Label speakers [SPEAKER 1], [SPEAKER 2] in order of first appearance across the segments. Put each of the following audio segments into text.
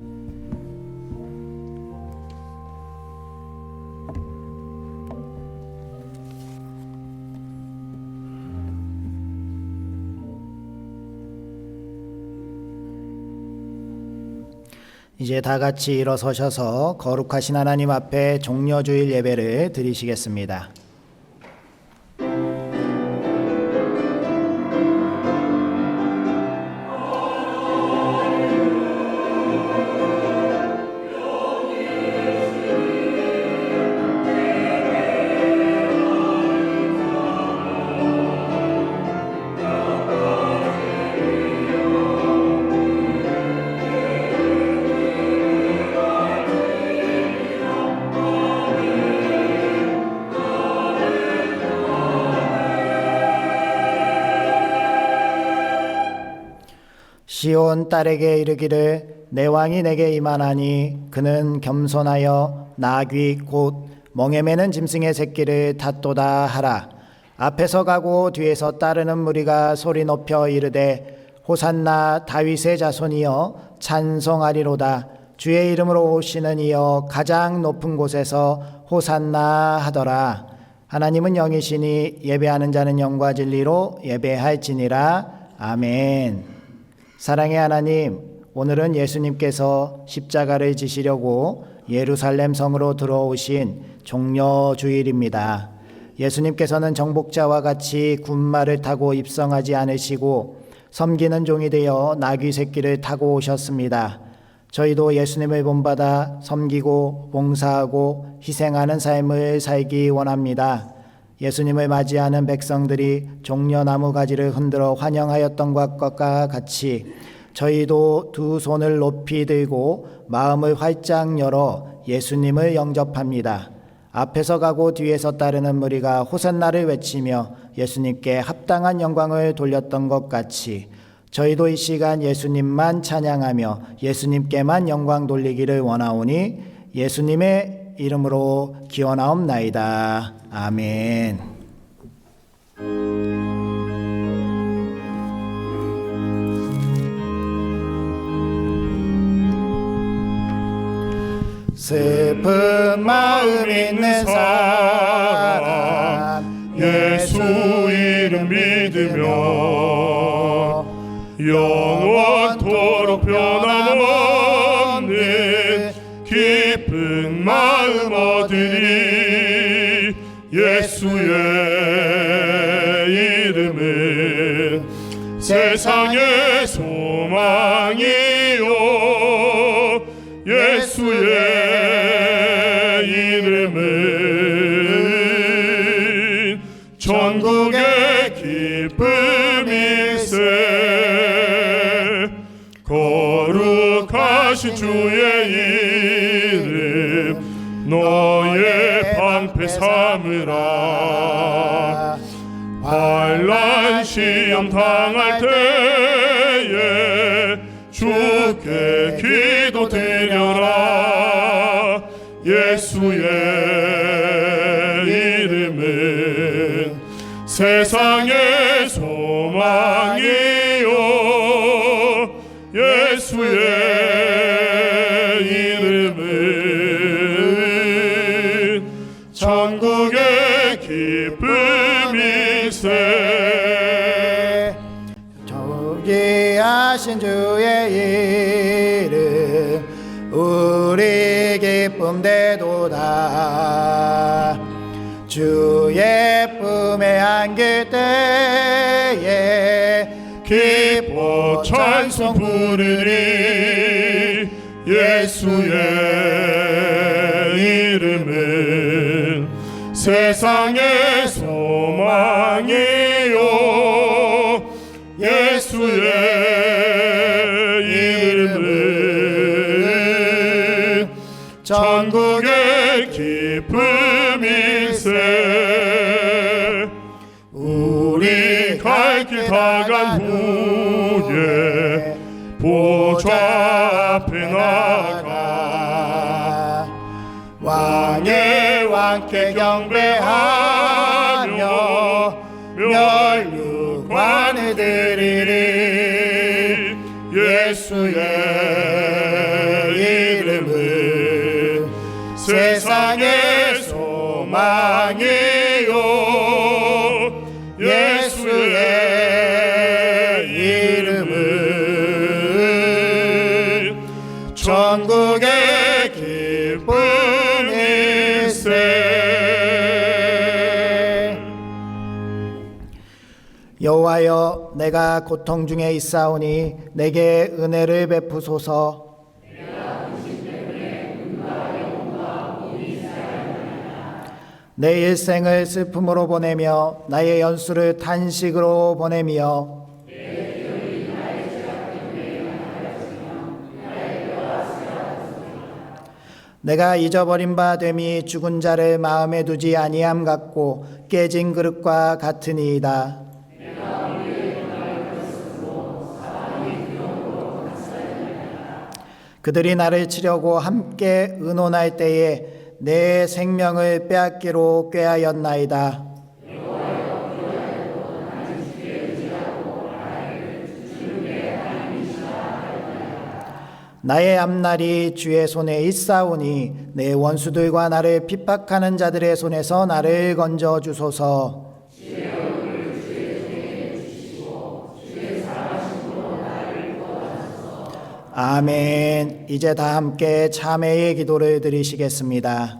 [SPEAKER 1] 이제 다 같이 일어서셔서 거룩하신 하나님 앞에 종려주일 예배를 드리시겠습니다. 시온 딸에게 이르기를 내 왕이 내게 임하나니 그는 겸손하여 나귀 곧 멍에 매는 짐승의 새끼를 탔도다 하라. 앞에서 가고 뒤에서 따르는 무리가 소리 높여 이르되 호산나 다윗의 자손이여 찬송하리로다. 주의 이름으로 오시는 이여 가장 높은 곳에서 호산나 하더라. 하나님은 영이시니 예배하는 자는 영과 진리로 예배할지니라. 아멘. 사랑의 하나님, 오늘은 예수님께서 십자가를 지시려고 예루살렘 성으로 들어오신 종려주일입니다. 예수님께서는 정복자와 같이 군마를 타고 입성하지 않으시고 섬기는 종이 되어 나귀 새끼를 타고 오셨습니다. 저희도 예수님을 본받아 섬기고 봉사하고 희생하는 삶을 살기 원합니다. 예수님을 맞이하는 백성들이 종려나무 가지를 흔들어 환영하였던 것과 같이 저희도 두 손을 높이 들고 마음을 활짝 열어 예수님을 영접합니다. 앞에서 가고 뒤에서 따르는 무리가 호산나를 외치며 예수님께 합당한 영광을 돌렸던 것 같이 저희도 이 시간 예수님만 찬양하며 예수님께만 영광 돌리기를 원하오니 예수님의 이름으로 기원하옵나이다. 아멘. 슬픈 마음 있는 사람
[SPEAKER 2] 예수 이름 믿으며 영원토록 변함없는 깊은 마음 얻으리. 예수의 이름은 세상의 소망이요 예수의 이름은 전국의 기쁨일세. 거룩하신 주의 이름 너의 방패 삼으라. 환난 시험 당할 때에 주께 기도드려라. 예수의 이름은 세상의 소망이요 예수의 이름은 전국의 기쁨일세.
[SPEAKER 1] 존귀하신 주의 이름 우리 기쁨 되도다. 주의 품에 안길 때에 기뻐 찬송 부르리.
[SPEAKER 2] 예수의 이름은 세상의 소망이요 예수의 이름은 전국의 기쁨일세. 우리 갈 길 다 간 후에 보좌 앞에 나가
[SPEAKER 1] 왕의 왕께 경배하며 멸류관을 드리리.
[SPEAKER 2] 예수의 이름은 세상의 소망이요 예수의 이름은 천국의 기쁨일세.
[SPEAKER 1] 여호와여, 내가 고통 중에 있사오니 내게 은혜를 베푸소서. 내 일생을 슬픔으로 보내며 나의 연수를 탄식으로 보내며 내가 잊어버린 바 됨이 죽은 자를 마음에 두지 아니함 같고 깨진 그릇과 같으니이다. 그들이 나를 치려고 함께 의논할 때에 내 생명을 빼앗기로 꾀하였나이다. 나의 앞날이 주의 손에 있사오니 내 원수들과 나를 핍박하는 자들의 손에서 나를 건져 주소서. 아멘. 이제 다 함께 참회의 기도를 드리시겠습니다.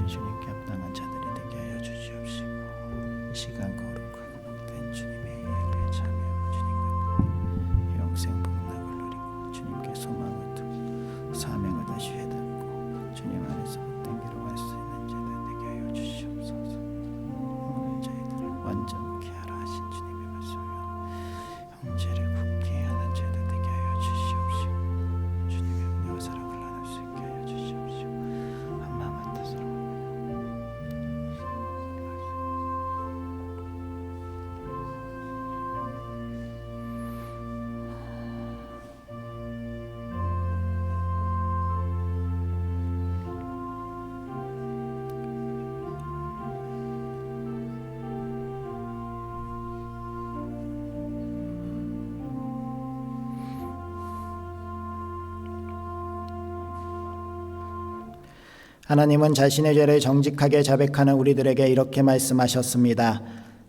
[SPEAKER 1] 주님께 합당한 자들이 되게 하여 주시옵시고 이 시간 거룩하고 복된 주님의 예배에 참여하고 주님과 영생 복락을 누리고 주님께 소망을 두고 사명을 다시 해닫고 주님 안에서 복된 길을 갈 수 있는 자들 되게 하여 주시옵소서. 오늘 저희들을 완전케 하라 하신 주님의 말씀을 형제를 굳게 하는 자들 되게 하여 주시옵시고 주님의 은혜와 사랑을 나눌 수 있게 하여 주시옵시고 한 마음 한 뜻으로 하나님은 자신의 죄를 정직하게 자백하는 우리들에게 이렇게 말씀하셨습니다.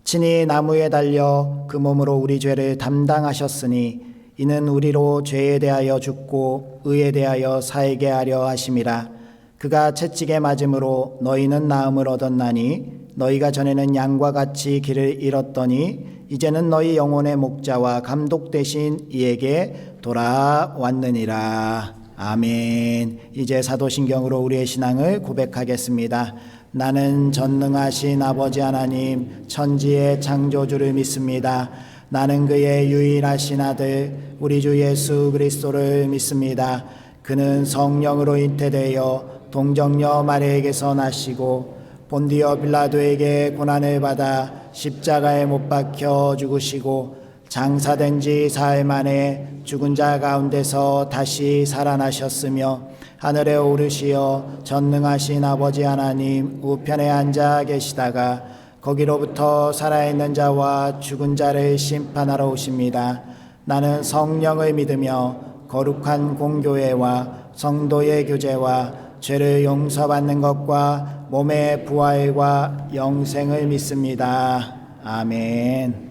[SPEAKER 1] 친히 나무에 달려 그 몸으로 우리 죄를 담당하셨으니 이는 우리로 죄에 대하여 죽고 의에 대하여 살게 하려 하심이라. 그가 채찍에 맞음으로 너희는 나음을 얻었나니 너희가 전에는 양과 같이 길을 잃었더니 이제는 너희 영혼의 목자와 감독 되신 이에게 돌아왔느니라. 아멘. 이제 사도신경으로 우리의 신앙을 고백하겠습니다. 나는 전능하신 아버지 하나님 천지의 창조주를 믿습니다. 나는 그의 유일하신 아들 우리 주 예수 그리스도를 믿습니다. 그는 성령으로 잉태되어 동정녀 마리아에게서 나시고 본디오 빌라도에게 고난을 받아 십자가에 못 박혀 죽으시고 장사된 지 사흘 만에 죽은 자 가운데서 다시 살아나셨으며 하늘에 오르시어 전능하신 아버지 하나님 우편에 앉아 계시다가 거기로부터 살아있는 자와 죽은 자를 심판하러 오십니다. 나는 성령을 믿으며 거룩한 공교회와 성도의 교제와 죄를 용서받는 것과 몸의 부활과 영생을 믿습니다. 아멘.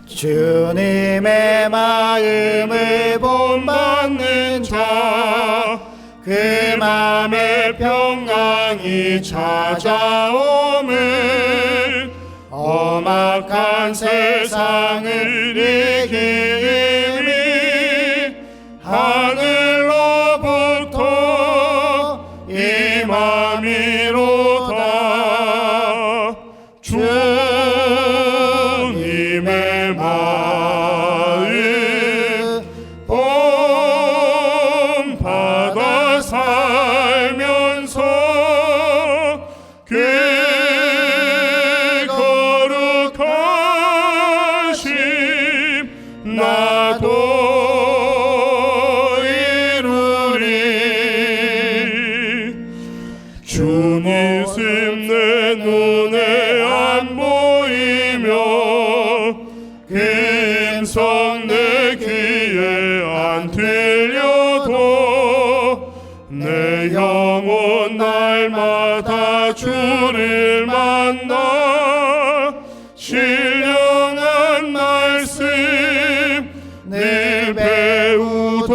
[SPEAKER 1] 주님의 마음을 본받는 자, 그 마음에 평강이 찾아옴을 험악한 세상을 이기니 하늘로부터 임함이로다. 주님의 마음 본받아 살면서
[SPEAKER 2] 내 영혼 날마다 주를 만나 신령한 말씀 늘 배우도다.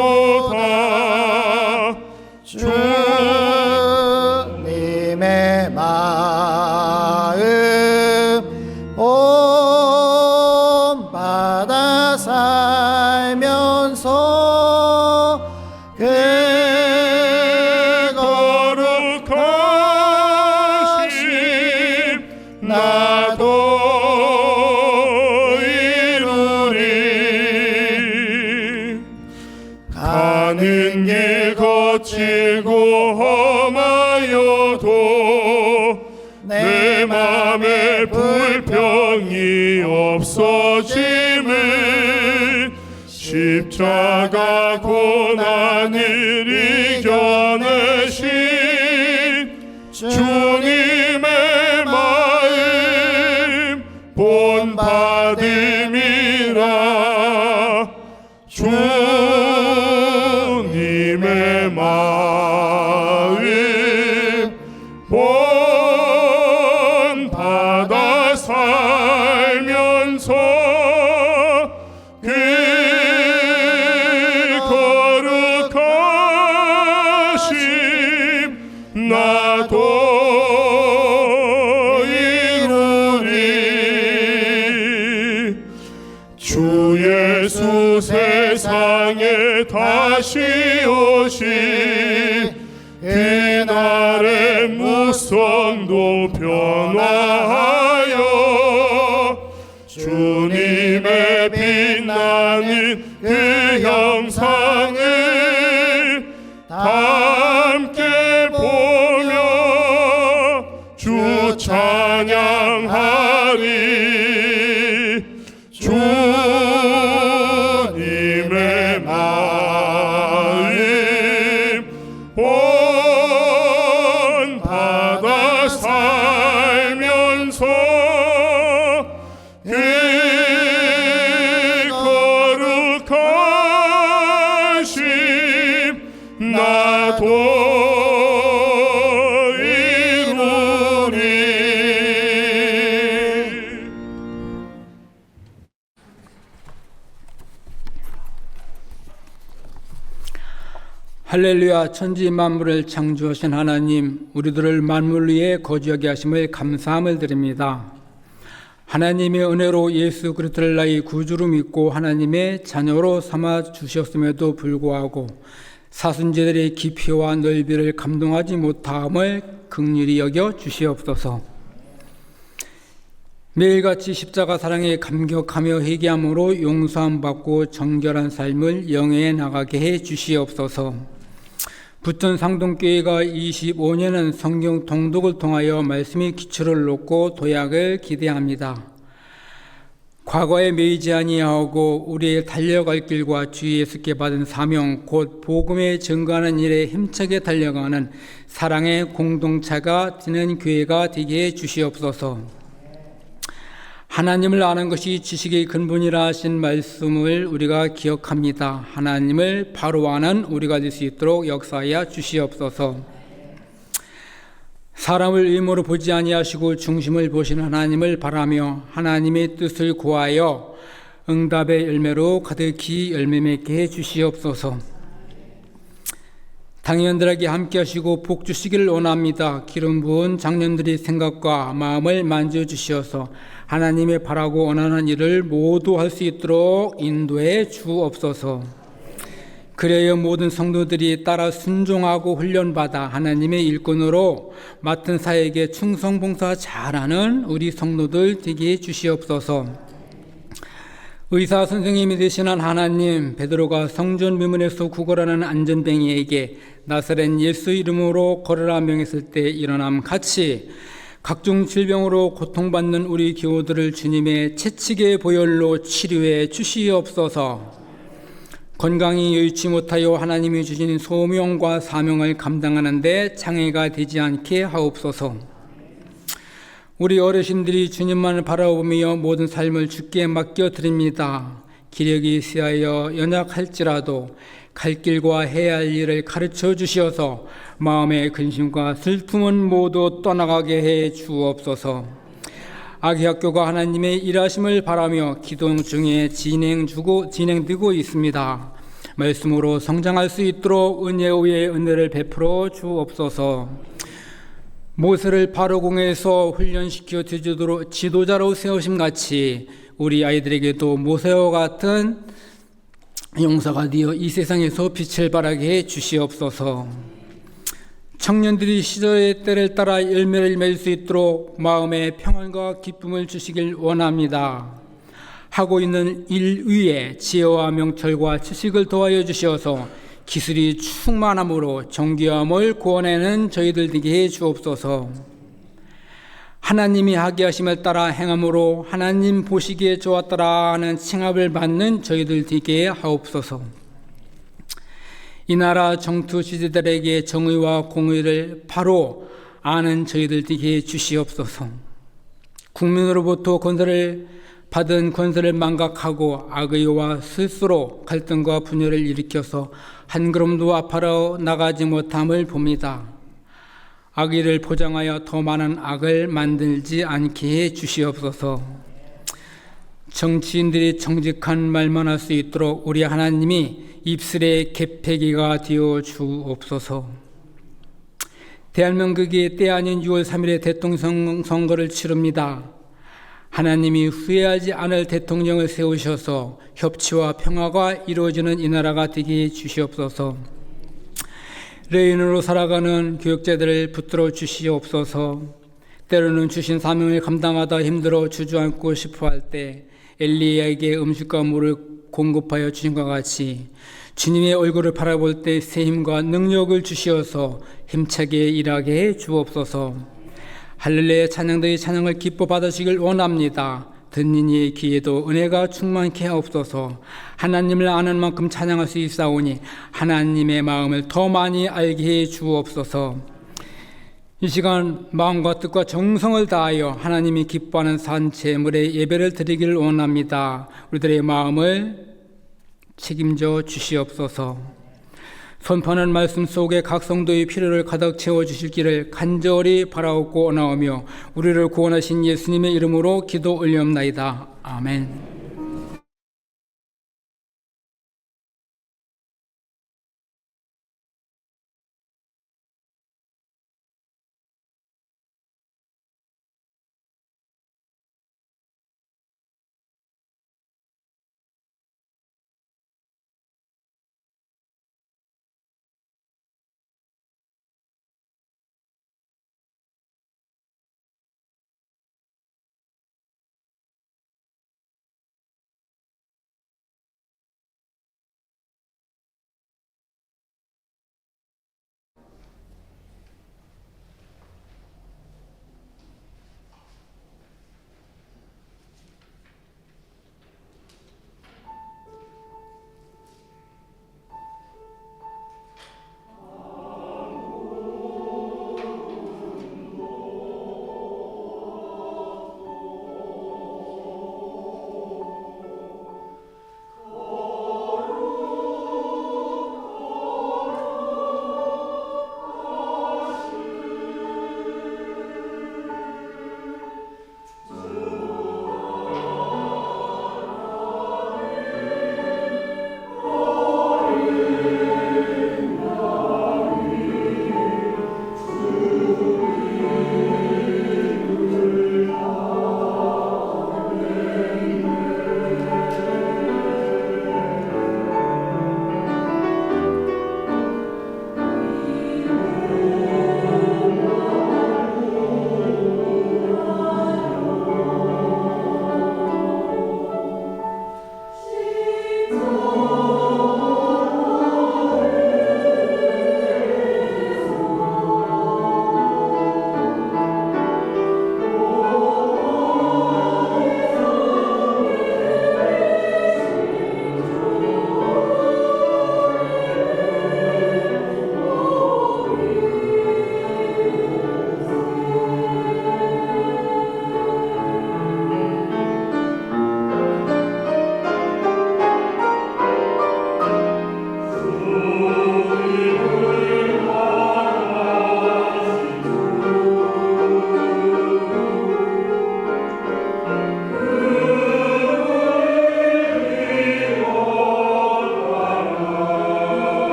[SPEAKER 1] 주님의 마음 본받아 살면서 그 거룩하심 나도 이루리. 가는 길 거칠고 험하여도 내 맘에 불평이 없어짐을 십자가 고난을 이겨내신 주님의 마음 본받음이라. 주님의 마음 본받아 살면서 그 거룩하심 나도 이루리. 주 예수 세상에 다시 오시 그날의 무성도 변화하여 주님의 빛나는 그 형상을 함께 보며 주 찬양하리. 주님의 마음 본받아 살면서 그 거룩하심 나도 이루리.
[SPEAKER 3] 할렐루야. 천지 만물을 창조하신 하나님, 우리들을 만물 위에 거주하게 하심을 감사함을 드립니다. 하나님의 은혜로 예수 그리스도를 나의 구주로 믿고 하나님의 자녀로 삼아 주셨음에도 불구하고 사순제들의 깊이와 넓이를 감동하지 못함을 긍휼히 여겨 주시옵소서. 매일같이 십자가 사랑에 감격하며 회개함으로 용서함 받고 정결한 삶을 영위해 나가게 해 주시옵소서. 부천 상동교회가 25년은 성경 통독을 통하여 말씀의 기초를 놓고 도약을 기대합니다. 과거에 매이지 아니하고 우리의 달려갈 길과 주 예수께 받은 사명 곧 복음에 증거하는 일에 힘차게 달려가는 사랑의 공동체가 되는 교회가 되게 해 주시옵소서. 하나님을 아는 것이 지식의 근본이라 하신 말씀을 우리가 기억합니다. 하나님을 바로 아는 우리가 될 수 있도록 역사하여 주시옵소서. 사람을 의모로 보지 아니하시고 중심을 보시는 하나님을 바라며 하나님의 뜻을 구하여 응답의 열매로 가득히 열매 맺게 해 주시옵소서. 당연들에게 함께 하시고 복 주시기를 원합니다. 기름 부은 장년들의 생각과 마음을 만져주시어서 하나님의 바라고 원하는 일을 모두 할 수 있도록 인도해 주옵소서. 그래야 모든 성도들이 따라 순종하고 훈련받아 하나님의 일꾼으로 맡은 사역에 충성봉사 잘하는 우리 성도들 되게 해 주시옵소서. 의사 선생님이 되시는 하나님, 베드로가 성전 미문에서 구걸하는 안전뱅이에게 나사렛 예수 이름으로 걸으라 명했을 때 일어남 같이 각종 질병으로 고통받는 우리 교우들을 주님의 채찍의 보혈로 치료해 주시옵소서. 건강히 여의치 못하여 하나님이 주신 소명과 사명을 감당하는 데 장애가 되지 않게 하옵소서. 우리 어르신들이 주님만을 바라보며 모든 삶을 주께 맡겨드립니다. 기력이 세하여 연약할지라도 갈 길과 해야 할 일을 가르쳐 주시어서 마음의 근심과 슬픔은 모두 떠나가게 해 주옵소서. 아기학교가 하나님의 일하심을 바라며 기도 중에 진행되고 있습니다. 말씀으로 성장할 수 있도록 은혜 위에 은혜를 베풀어 주옵소서. 모세를 바로궁에서 훈련시켜 지도자로 세우심 같이 우리 아이들에게도 모세와 같은 용사가 되어 이 세상에서 빛을 발하게 해 주시옵소서. 청년들이 시절의 때를 따라 열매를 맺을 수 있도록 마음의 평안과 기쁨을 주시길 원합니다. 하고 있는 일 위에 지혜와 명철과 지식을 더하여 주시어서 기술이 충만함으로 정교함을 구원하는 저희들 되게 해 주옵소서. 하나님이 하게 하심을 따라 행함으로 하나님 보시기에 좋았더라 하는 칭함을 받는 저희들 되게 하옵소서. 이 나라 정투 지도자들에게 정의와 공의를 바로 아는 저희들 되게 주시옵소서. 국민으로부터 받은 권세를 망각하고 악의와 스스로 갈등과 분열을 일으켜서 한 걸음도 앞으로 나가지 못함을 봅니다. 악의를 포장하여 더 많은 악을 만들지 않게 해 주시옵소서. 정치인들이 정직한 말만 할 수 있도록 우리 하나님이 입술의 개폐기가 되어 주옵소서. 대한민국이 때 아닌 6월 3일에 대통령 선거를 치릅니다. 하나님이 후회하지 않을 대통령을 세우셔서 협치와 평화가 이루어지는 이 나라가 되게 해 주시옵소서. 레인으로 살아가는 교육자들을 붙들어 주시옵소서. 때로는 주신 사명을 감당하다 힘들어 주저앉고 싶어할 때 엘리야에게 음식과 물을 공급하여 주신 것 같이 주님의 얼굴을 바라볼 때 새 힘과 능력을 주시어서 힘차게 일하게 해 주옵소서. 할렐루야 찬양들의 찬양을 기뻐 받으시길 원합니다. 듣는 이의 귀에도 은혜가 충만케 하옵소서. 하나님을 아는 만큼 찬양할 수 있사오니 하나님의 마음을 더 많이 알게 해 주옵소서. 이 시간 마음과 뜻과 정성을 다하여 하나님이 기뻐하는 산 제물의 예배를 드리기를 원합니다. 우리들의 마음을 책임져 주시옵소서. 선포하는 말씀 속에 각 성도의 필요를 가득 채워주실 길을 간절히 바라옵고 원하오며 우리를 구원하신 예수님의 이름으로 기도 올리옵나이다. 아멘.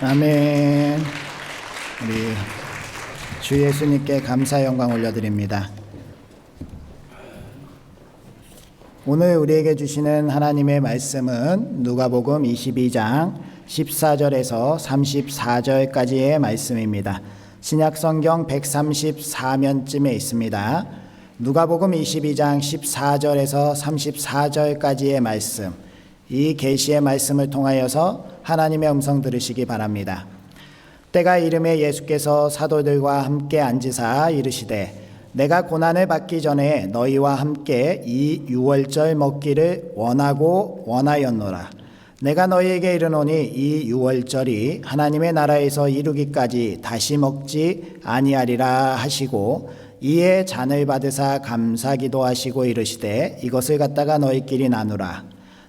[SPEAKER 1] 아멘. 우리 주 예수님께 감사 영광 올려드립니다. 오늘 우리에게 주시는 하나님의 말씀은 누가복음 22장 14절에서 34절까지의 말씀입니다. 신약성경 134면쯤에 있습니다. 누가복음 22장 14절에서 34절까지의 말씀, 이 계시의 말씀을 통하여서 하나님의 음성 들으시기 바랍니다. 때가 이름에 예수께서 사도들과 함께 앉으사 이르시되 내가 고난을 받기 전에 너희와 함께 이 유월절 먹기를 원하였노라. 내가 너희에게 이르노니 이 유월절이 하나님의 나라에서 이루기까지 다시 먹지 아니하리라 하시고 이에 잔을 받으사 감사기도 하시고 이르시되 이것을 갖다가 너희끼리 나누라.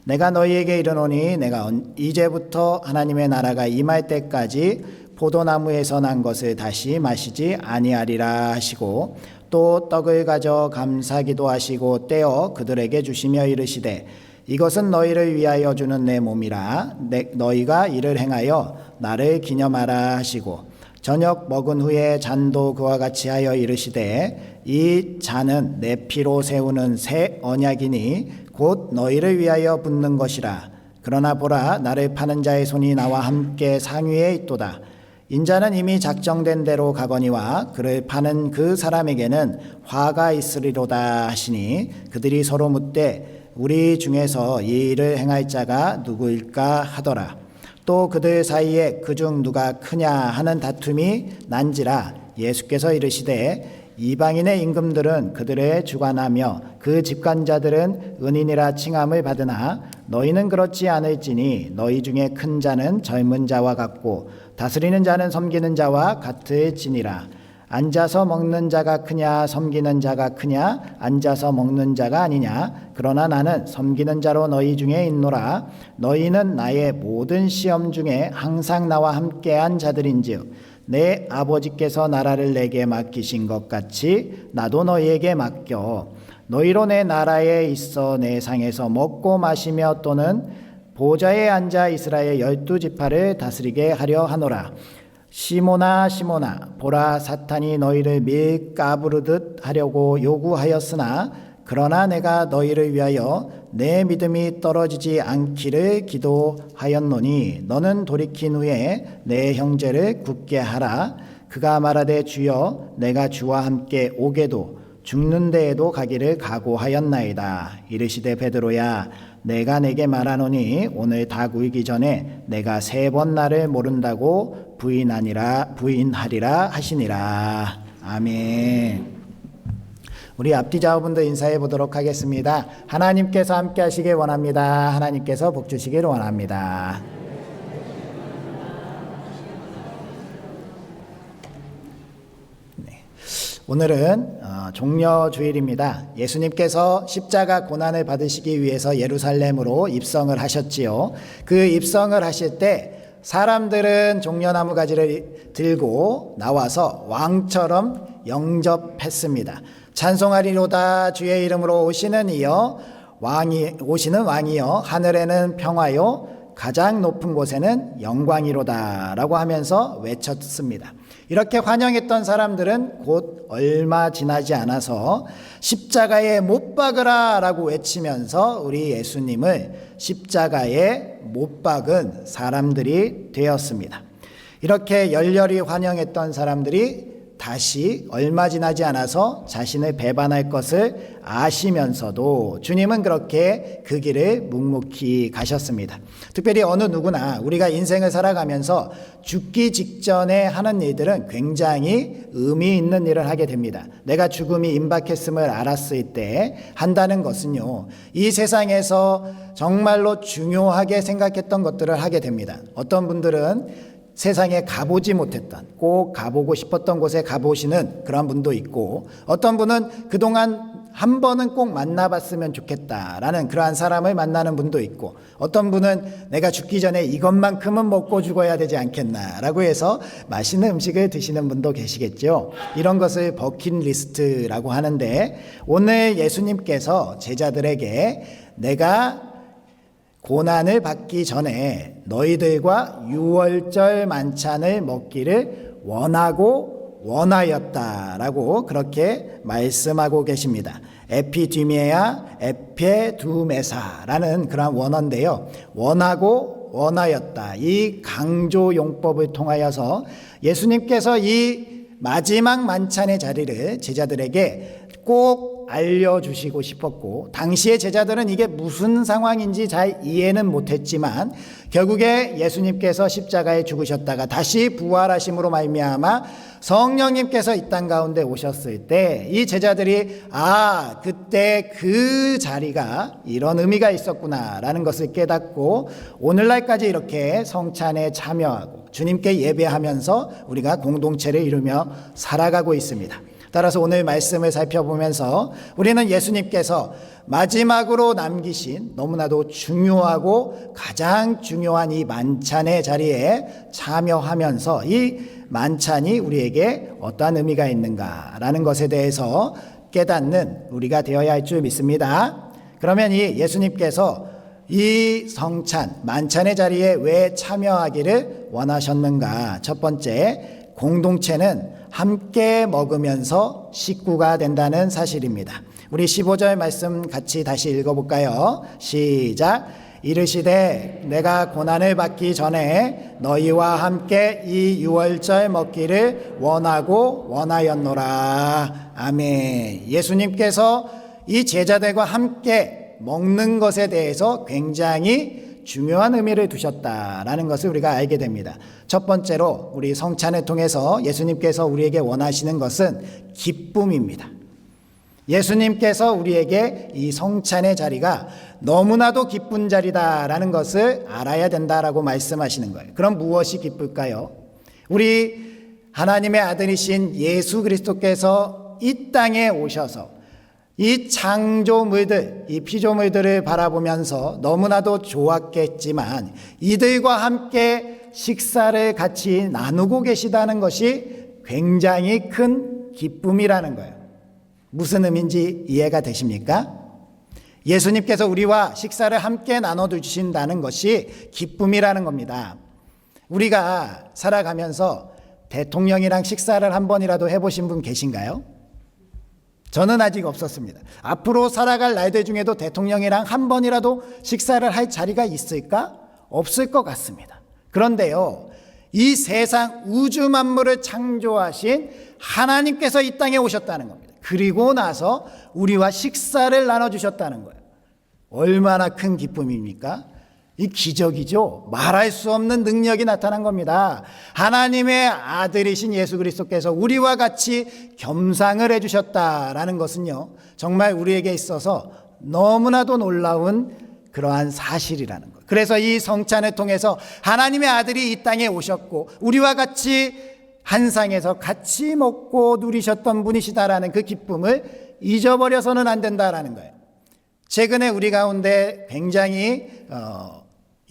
[SPEAKER 1] 내가 너희에게 이르노니 내가 이제부터 하나님의 나라가 임할 때까지 포도나무에서 난 것을 다시 마시지 아니하리라 하시고 또 떡을 가져 감사기도 하시고 떼어 그들에게 주시며 이르시되 이것은 너희를 위하여 주는 내 몸이라. 너희가 이를 행하여 나를 기념하라 하시고 저녁 먹은 후에 잔도 그와 같이 하여 이르시되 이 잔은 내 피로 세우는 새 언약이니 곧 너희를 위하여 붓는 것이라. 그러나 보라, 나를 파는 자의 손이 나와 함께 상위에 있도다. 인자는 이미 작정된 대로 가거니와 그를 파는 그 사람에게는 화가 있으리로다 하시니 그들이 서로 묻되 우리 중에서 이 일을 행할 자가 누구일까 하더라. 또 그들 사이에 그중 누가 크냐 하는 다툼이 난지라. 예수께서 이르시되 이방인의 임금들은 그들의 주관하며 그 집관자들은 은인이라 칭함을 받으나 너희는 그렇지 않을지니 너희 중에 큰 자는 젊은 자와 같고 다스리는 자는 섬기는 자와 같을지니라. 앉아서 먹는 자가 크냐 섬기는 자가 크냐? 앉아서 먹는 자가 아니냐? 그러나 나는 섬기는 자로 너희 중에 있노라. 너희는 나의 모든 시험 중에 항상 나와 함께한 자들인즉 내 아버지께서 나라를 내게 맡기신 것 같이 나도 너희에게 맡겨. 너희로 내 나라에 있어 내 상에서 먹고 마시며 또는 보좌에 앉아 이스라엘 12지파를 다스리게 하려 하노라. 시몬아 시몬아, 보라, 사탄이 너희를 밀가부르듯 하려고 요구하였으나 그러나 내가 너희를 위하여 내 믿음이 떨어지지 않기를 기도하였노니 너는 돌이킨 후에 내 형제를 굳게 하라. 그가 말하되 주여 내가 주와 함께 오게도 죽는 데에도 가기를 각오하였나이다. 이르시되 베드로야, 내가 내게 말하노니 오늘 닭 울기 전에 내가 3번 나를 모른다고 부인하리라 하시니라. 아멘. 우리 앞뒤 좌우분들 인사해 보도록 하겠습니다. 하나님께서 함께 하시길 원합니다. 하나님께서 복 주시길 원합니다. 오늘은 종려주일입니다. 예수님께서 십자가 고난을 받으시기 위해서 예루살렘으로 입성을 하셨지요. 그 입성을 하실 때 사람들은 종려나무 가지를 들고 나와서 왕처럼 영접했습니다. 찬송하리로다 주의 이름으로 오시는 왕이여 하늘에는 평화요 가장 높은 곳에는 영광이로다 라고 하면서 외쳤습니다. 이렇게 환영했던 사람들은 곧 얼마 지나지 않아서 십자가에 못 박으라 라고 외치면서 우리 예수님을 십자가에 못 박은 사람들이 되었습니다. 이렇게 열렬히 환영했던 사람들이 다시 얼마 지나지 않아서 자신을 배반할 것을 아시면서도 주님은 그렇게 그 길을 묵묵히 가셨습니다. 특별히 어느 누구나 우리가 인생을 살아가면서 죽기 직전에 하는 일들은 굉장히 의미 있는 일을 하게 됩니다. 내가 죽음이 임박했음을 알았을 때 한다는 것은요, 이 세상에서 정말로 중요하게 생각했던 것들을 하게 됩니다. 어떤 분들은 세상에 가보지 못했던, 꼭 가보고 싶었던 곳에 가보시는 그런 분도 있고, 어떤 분은 그동안 한 번은 꼭 만나봤으면 좋겠다라는 그러한 사람을 만나는 분도 있고, 어떤 분은 내가 죽기 전에 이것만큼은 먹고 죽어야 되지 않겠나라고 해서 맛있는 음식을 드시는 분도 계시겠죠. 이런 것을 버킷리스트라고 하는데, 오늘 예수님께서 제자들에게 내가 고난을 받기 전에 너희들과 유월절 만찬을 먹기를 원하였다라고 그렇게 말씀하고 계십니다. 에피디미아 에페두메사라는 그런 원어인데요. 원하였다. 이 강조 용법을 통하여서 예수님께서 이 마지막 만찬의 자리를 제자들에게 꼭 알려주시고 싶었고, 당시의 제자들은 이게 무슨 상황인지 잘 이해는 못했지만 결국에 예수님께서 십자가에 죽으셨다가 다시 부활하심으로 말미암아 성령님께서 이 땅 가운데 오셨을 때 이 제자들이 그때 그 자리가 이런 의미가 있었구나라는 것을 깨닫고 오늘날까지 이렇게 성찬에 참여하고 주님께 예배하면서 우리가 공동체를 이루며 살아가고 있습니다. 따라서 오늘 말씀을 살펴보면서 우리는 예수님께서 마지막으로 남기신 너무나도 중요하고 가장 중요한 이 만찬의 자리에 참여하면서 이 만찬이 우리에게 어떠한 의미가 있는가라는 것에 대해서 깨닫는 우리가 되어야 할 줄 믿습니다. 그러면 이 예수님께서 이 성찬, 만찬의 자리에 왜 참여하기를 원하셨는가? 첫 번째, 공동체는 함께 먹으면서 식구가 된다는 사실입니다. 우리 15절 말씀 같이 다시 읽어볼까요? 시작. 이르시되 내가 고난을 받기 전에 너희와 함께 이 유월절 먹기를 원하였노라. 아멘. 예수님께서 이 제자들과 함께 먹는 것에 대해서 굉장히 중요한 의미를 두셨다라는 것을 우리가 알게 됩니다. 첫 번째로 우리 성찬을 통해서 예수님께서 우리에게 원하시는 것은 기쁨입니다. 예수님께서 우리에게 이 성찬의 자리가 너무나도 기쁜 자리다라는 것을 알아야 된다라고 말씀하시는 거예요. 그럼 무엇이 기쁠까요? 우리 하나님의 아들이신 예수 그리스도께서 이 땅에 오셔서 이 창조물들, 이 피조물들을 바라보면서 너무나도 좋았겠지만 이들과 함께 식사를 같이 나누고 계시다는 것이 굉장히 큰 기쁨이라는 거예요. 무슨 의미인지 이해가 되십니까? 예수님께서 우리와 식사를 함께 나눠주신다는 것이 기쁨이라는 겁니다. 우리가 살아가면서 대통령이랑 식사를 한 번이라도 해보신 분 계신가요? 저는 아직 없었습니다. 앞으로 살아갈 날들 중에도 대통령이랑 한 번이라도 식사를 할 자리가 있을까? 없을 것 같습니다. 그런데요, 이 세상 우주 만물을 창조하신 하나님께서 이 땅에 오셨다는 겁니다. 그리고 나서 우리와 식사를 나눠주셨다는 거예요. 얼마나 큰 기쁨입니까? 이 기적이죠. 말할 수 없는 능력이 나타난 겁니다. 하나님의 아들이신 예수 그리스도께서 우리와 같이 겸상을 해주셨다라는 것은요, 정말 우리에게 있어서 너무나도 놀라운 그러한 사실이라는 것. 그래서 이 성찬을 통해서 하나님의 아들이 이 땅에 오셨고 우리와 같이 한 상에서 같이 먹고 누리셨던 분이시다라는 그 기쁨을 잊어버려서는 안 된다라는 거예요. 최근에 우리 가운데 굉장히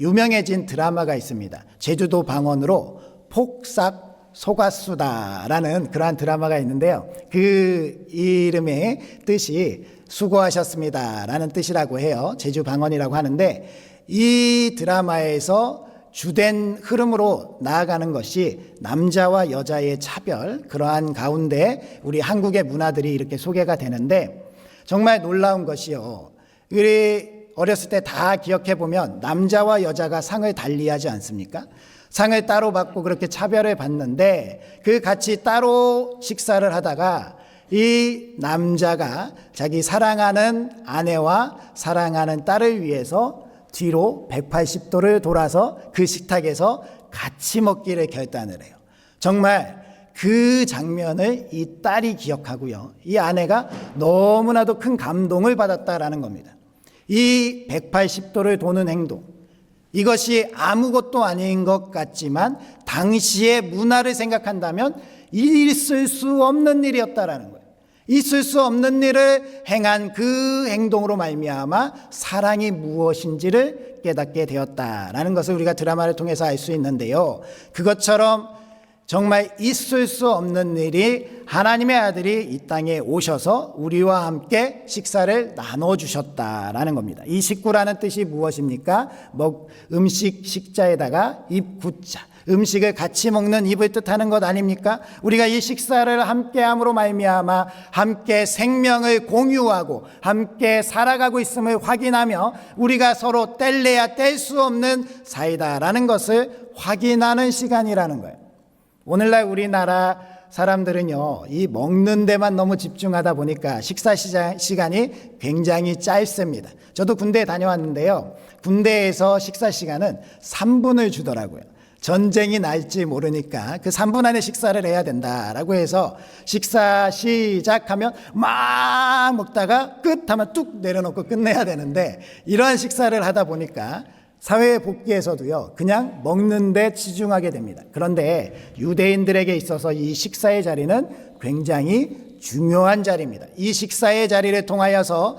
[SPEAKER 1] 유명해진 드라마가 있습니다. 제주도 방언으로 폭삭 속았수다라는 그러한 드라마가 있는데요. 그 이름의 뜻이 수고하셨습니다라는 뜻이라고 해요. 제주 방언이라고 하는데 이 드라마에서 주된 흐름으로 나아가는 것이 남자와 여자의 차별, 그러한 가운데 우리 한국의 문화들이 이렇게 소개가 되는데 정말 놀라운 것이요. 우리 어렸을 때 다 기억해 보면 남자와 여자가 상을 달리하지 않습니까? 상을 따로 받고 그렇게 차별을 받는데 그 같이 따로 식사를 하다가 이 남자가 자기 사랑하는 아내와 사랑하는 딸을 위해서 뒤로 180도를 돌아서 그 식탁에서 같이 먹기를 결단을 해요. 정말 그 장면을 이 딸이 기억하고요. 이 아내가 너무나도 큰 감동을 받았다라는 겁니다. 이 180도를 도는 행동, 이것이 아무것도 아닌 것 같지만 당시의 문화를 생각한다면 있을 수 없는 일이었다라는 거예요. 있을 수 없는 일을 행한 그 행동으로 말미암아 사랑이 무엇인지를 깨닫게 되었다라는 것을 우리가 드라마를 통해서 알 수 있는데요. 그것처럼 정말 있을 수 없는 일이 하나님의 아들이 이 땅에 오셔서 우리와 함께 식사를 나눠주셨다라는 겁니다. 이 식구라는 뜻이 무엇입니까? 음식 식자에다가 입 굳자, 음식을 같이 먹는 입을 뜻하는 것 아닙니까? 우리가 이 식사를 함께함으로 말미암아 함께 생명을 공유하고 함께 살아가고 있음을 확인하며 우리가 서로 뗄래야 뗄 수 없는 사이다라는 것을 확인하는 시간이라는 거예요. 오늘날 우리나라 사람들은요, 이 먹는 데만 너무 집중하다 보니까 식사 시간이 굉장히 짧습니다. 저도 군대에 다녀왔는데요, 군대에서 식사 시간은 3분을 주더라고요. 전쟁이 날지 모르니까 그 3분 안에 식사를 해야 된다라고 해서 식사 시작하면 막 먹다가 끝 하면 뚝 내려놓고 끝내야 되는데, 이러한 식사를 하다 보니까 사회 복귀에서도요, 그냥 먹는 데 치중하게 됩니다. 그런데 유대인들에게 있어서 이 식사의 자리는 굉장히 중요한 자리입니다. 이 식사의 자리를 통하여서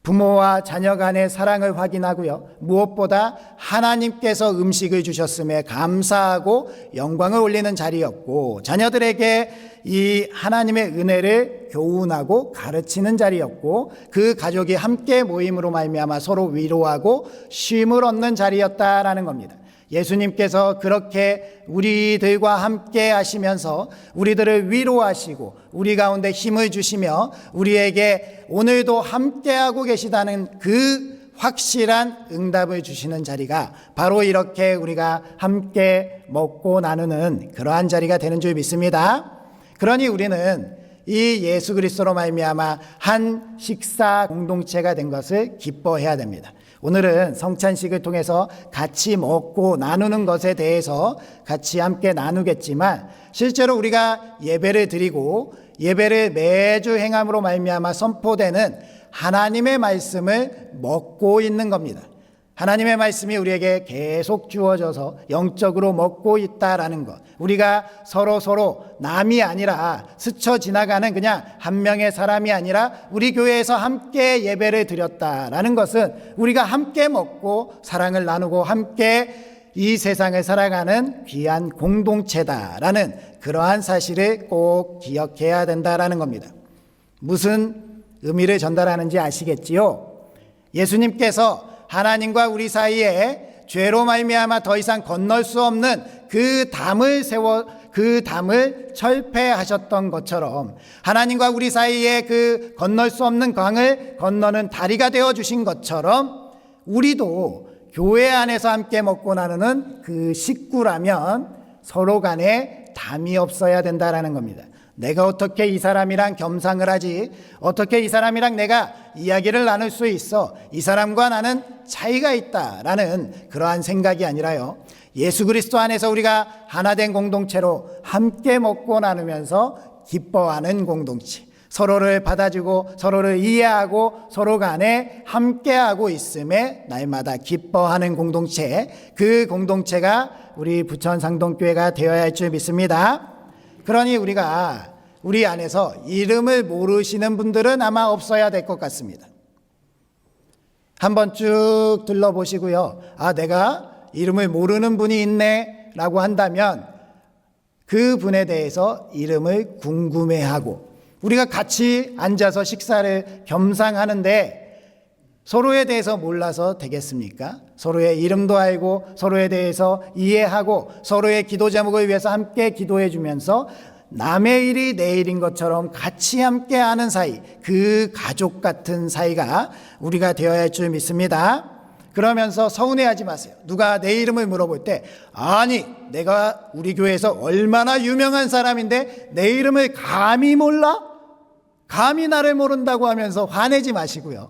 [SPEAKER 1] 부모와 자녀 간의 사랑을 확인하고요, 무엇보다 하나님께서 음식을 주셨음에 감사하고 영광을 올리는 자리였고, 자녀들에게 이 하나님의 은혜를 교훈하고 가르치는 자리였고, 그 가족이 함께 모임으로 말미암아 서로 위로하고 쉼을 얻는 자리였다라는 겁니다. 예수님께서 그렇게 우리들과 함께 하시면서 우리들을 위로하시고 우리 가운데 힘을 주시며 우리에게 오늘도 함께하고 계시다는 그 확실한 응답을 주시는 자리가 바로 이렇게 우리가 함께 먹고 나누는 그러한 자리가 되는 줄 믿습니다. 그러니 우리는 이 예수 그리스도로 말미암아 한 식사 공동체가 된 것을 기뻐해야 됩니다. 오늘은 성찬식을 통해서 같이 먹고 나누는 것에 대해서 같이 함께 나누겠지만, 실제로 우리가 예배를 드리고 예배를 매주 행함으로 말미암아 선포되는 하나님의 말씀을 먹고 있는 겁니다. 하나님의 말씀이 우리에게 계속 주어져서 영적으로 먹고 있다라는 것, 우리가 서로 남이 아니라 스쳐 지나가는 그냥 한 명의 사람이 아니라 우리 교회에서 함께 예배를 드렸다라는 것은 우리가 함께 먹고 사랑을 나누고 함께 이 세상을 살아가는 귀한 공동체다라는 그러한 사실을 꼭 기억해야 된다라는 겁니다. 무슨 의미를 전달하는지 아시겠지요? 예수님께서 하나님과 우리 사이에 죄로 말미암아 더 이상 건널 수 없는 그 담을 철폐하셨던 것처럼, 하나님과 우리 사이에 그 건널 수 없는 강을 건너는 다리가 되어 주신 것처럼, 우리도 교회 안에서 함께 먹고 나누는 그 식구라면 서로 간에 담이 없어야 된다라는 겁니다. 내가 어떻게 이 사람이랑 겸상을 하지? 어떻게 이 사람이랑 내가 이야기를 나눌 수 있어? 이 사람과 나는 차이가 있다라는 그러한 생각이 아니라요, 예수 그리스도 안에서 우리가 하나된 공동체로 함께 먹고 나누면서 기뻐하는 공동체, 서로를 받아주고 서로를 이해하고 서로 간에 함께하고 있음에 날마다 기뻐하는 공동체, 그 공동체가 우리 부천 상동교회가 되어야 할 줄 믿습니다. 그러니 우리가 우리 안에서 이름을 모르시는 분들은 아마 없어야 될 것 같습니다. 한번 쭉 둘러보시고요, 아, 내가 이름을 모르는 분이 있네 라고 한다면 그 분에 대해서 이름을 궁금해하고, 우리가 같이 앉아서 식사를 겸상하는데 서로에 대해서 몰라서 되겠습니까? 서로의 이름도 알고 서로에 대해서 이해하고 서로의 기도 제목을 위해서 함께 기도해 주면서 남의 일이 내 일인 것처럼 같이 함께 하는 사이, 그 가족 같은 사이가 우리가 되어야 할 줄 믿습니다. 그러면서 서운해하지 마세요. 누가 내 이름을 물어볼 때, 아니, 내가 우리 교회에서 얼마나 유명한 사람인데 내 이름을 감히 몰라? 감히 나를 모른다고 하면서 화내지 마시고요,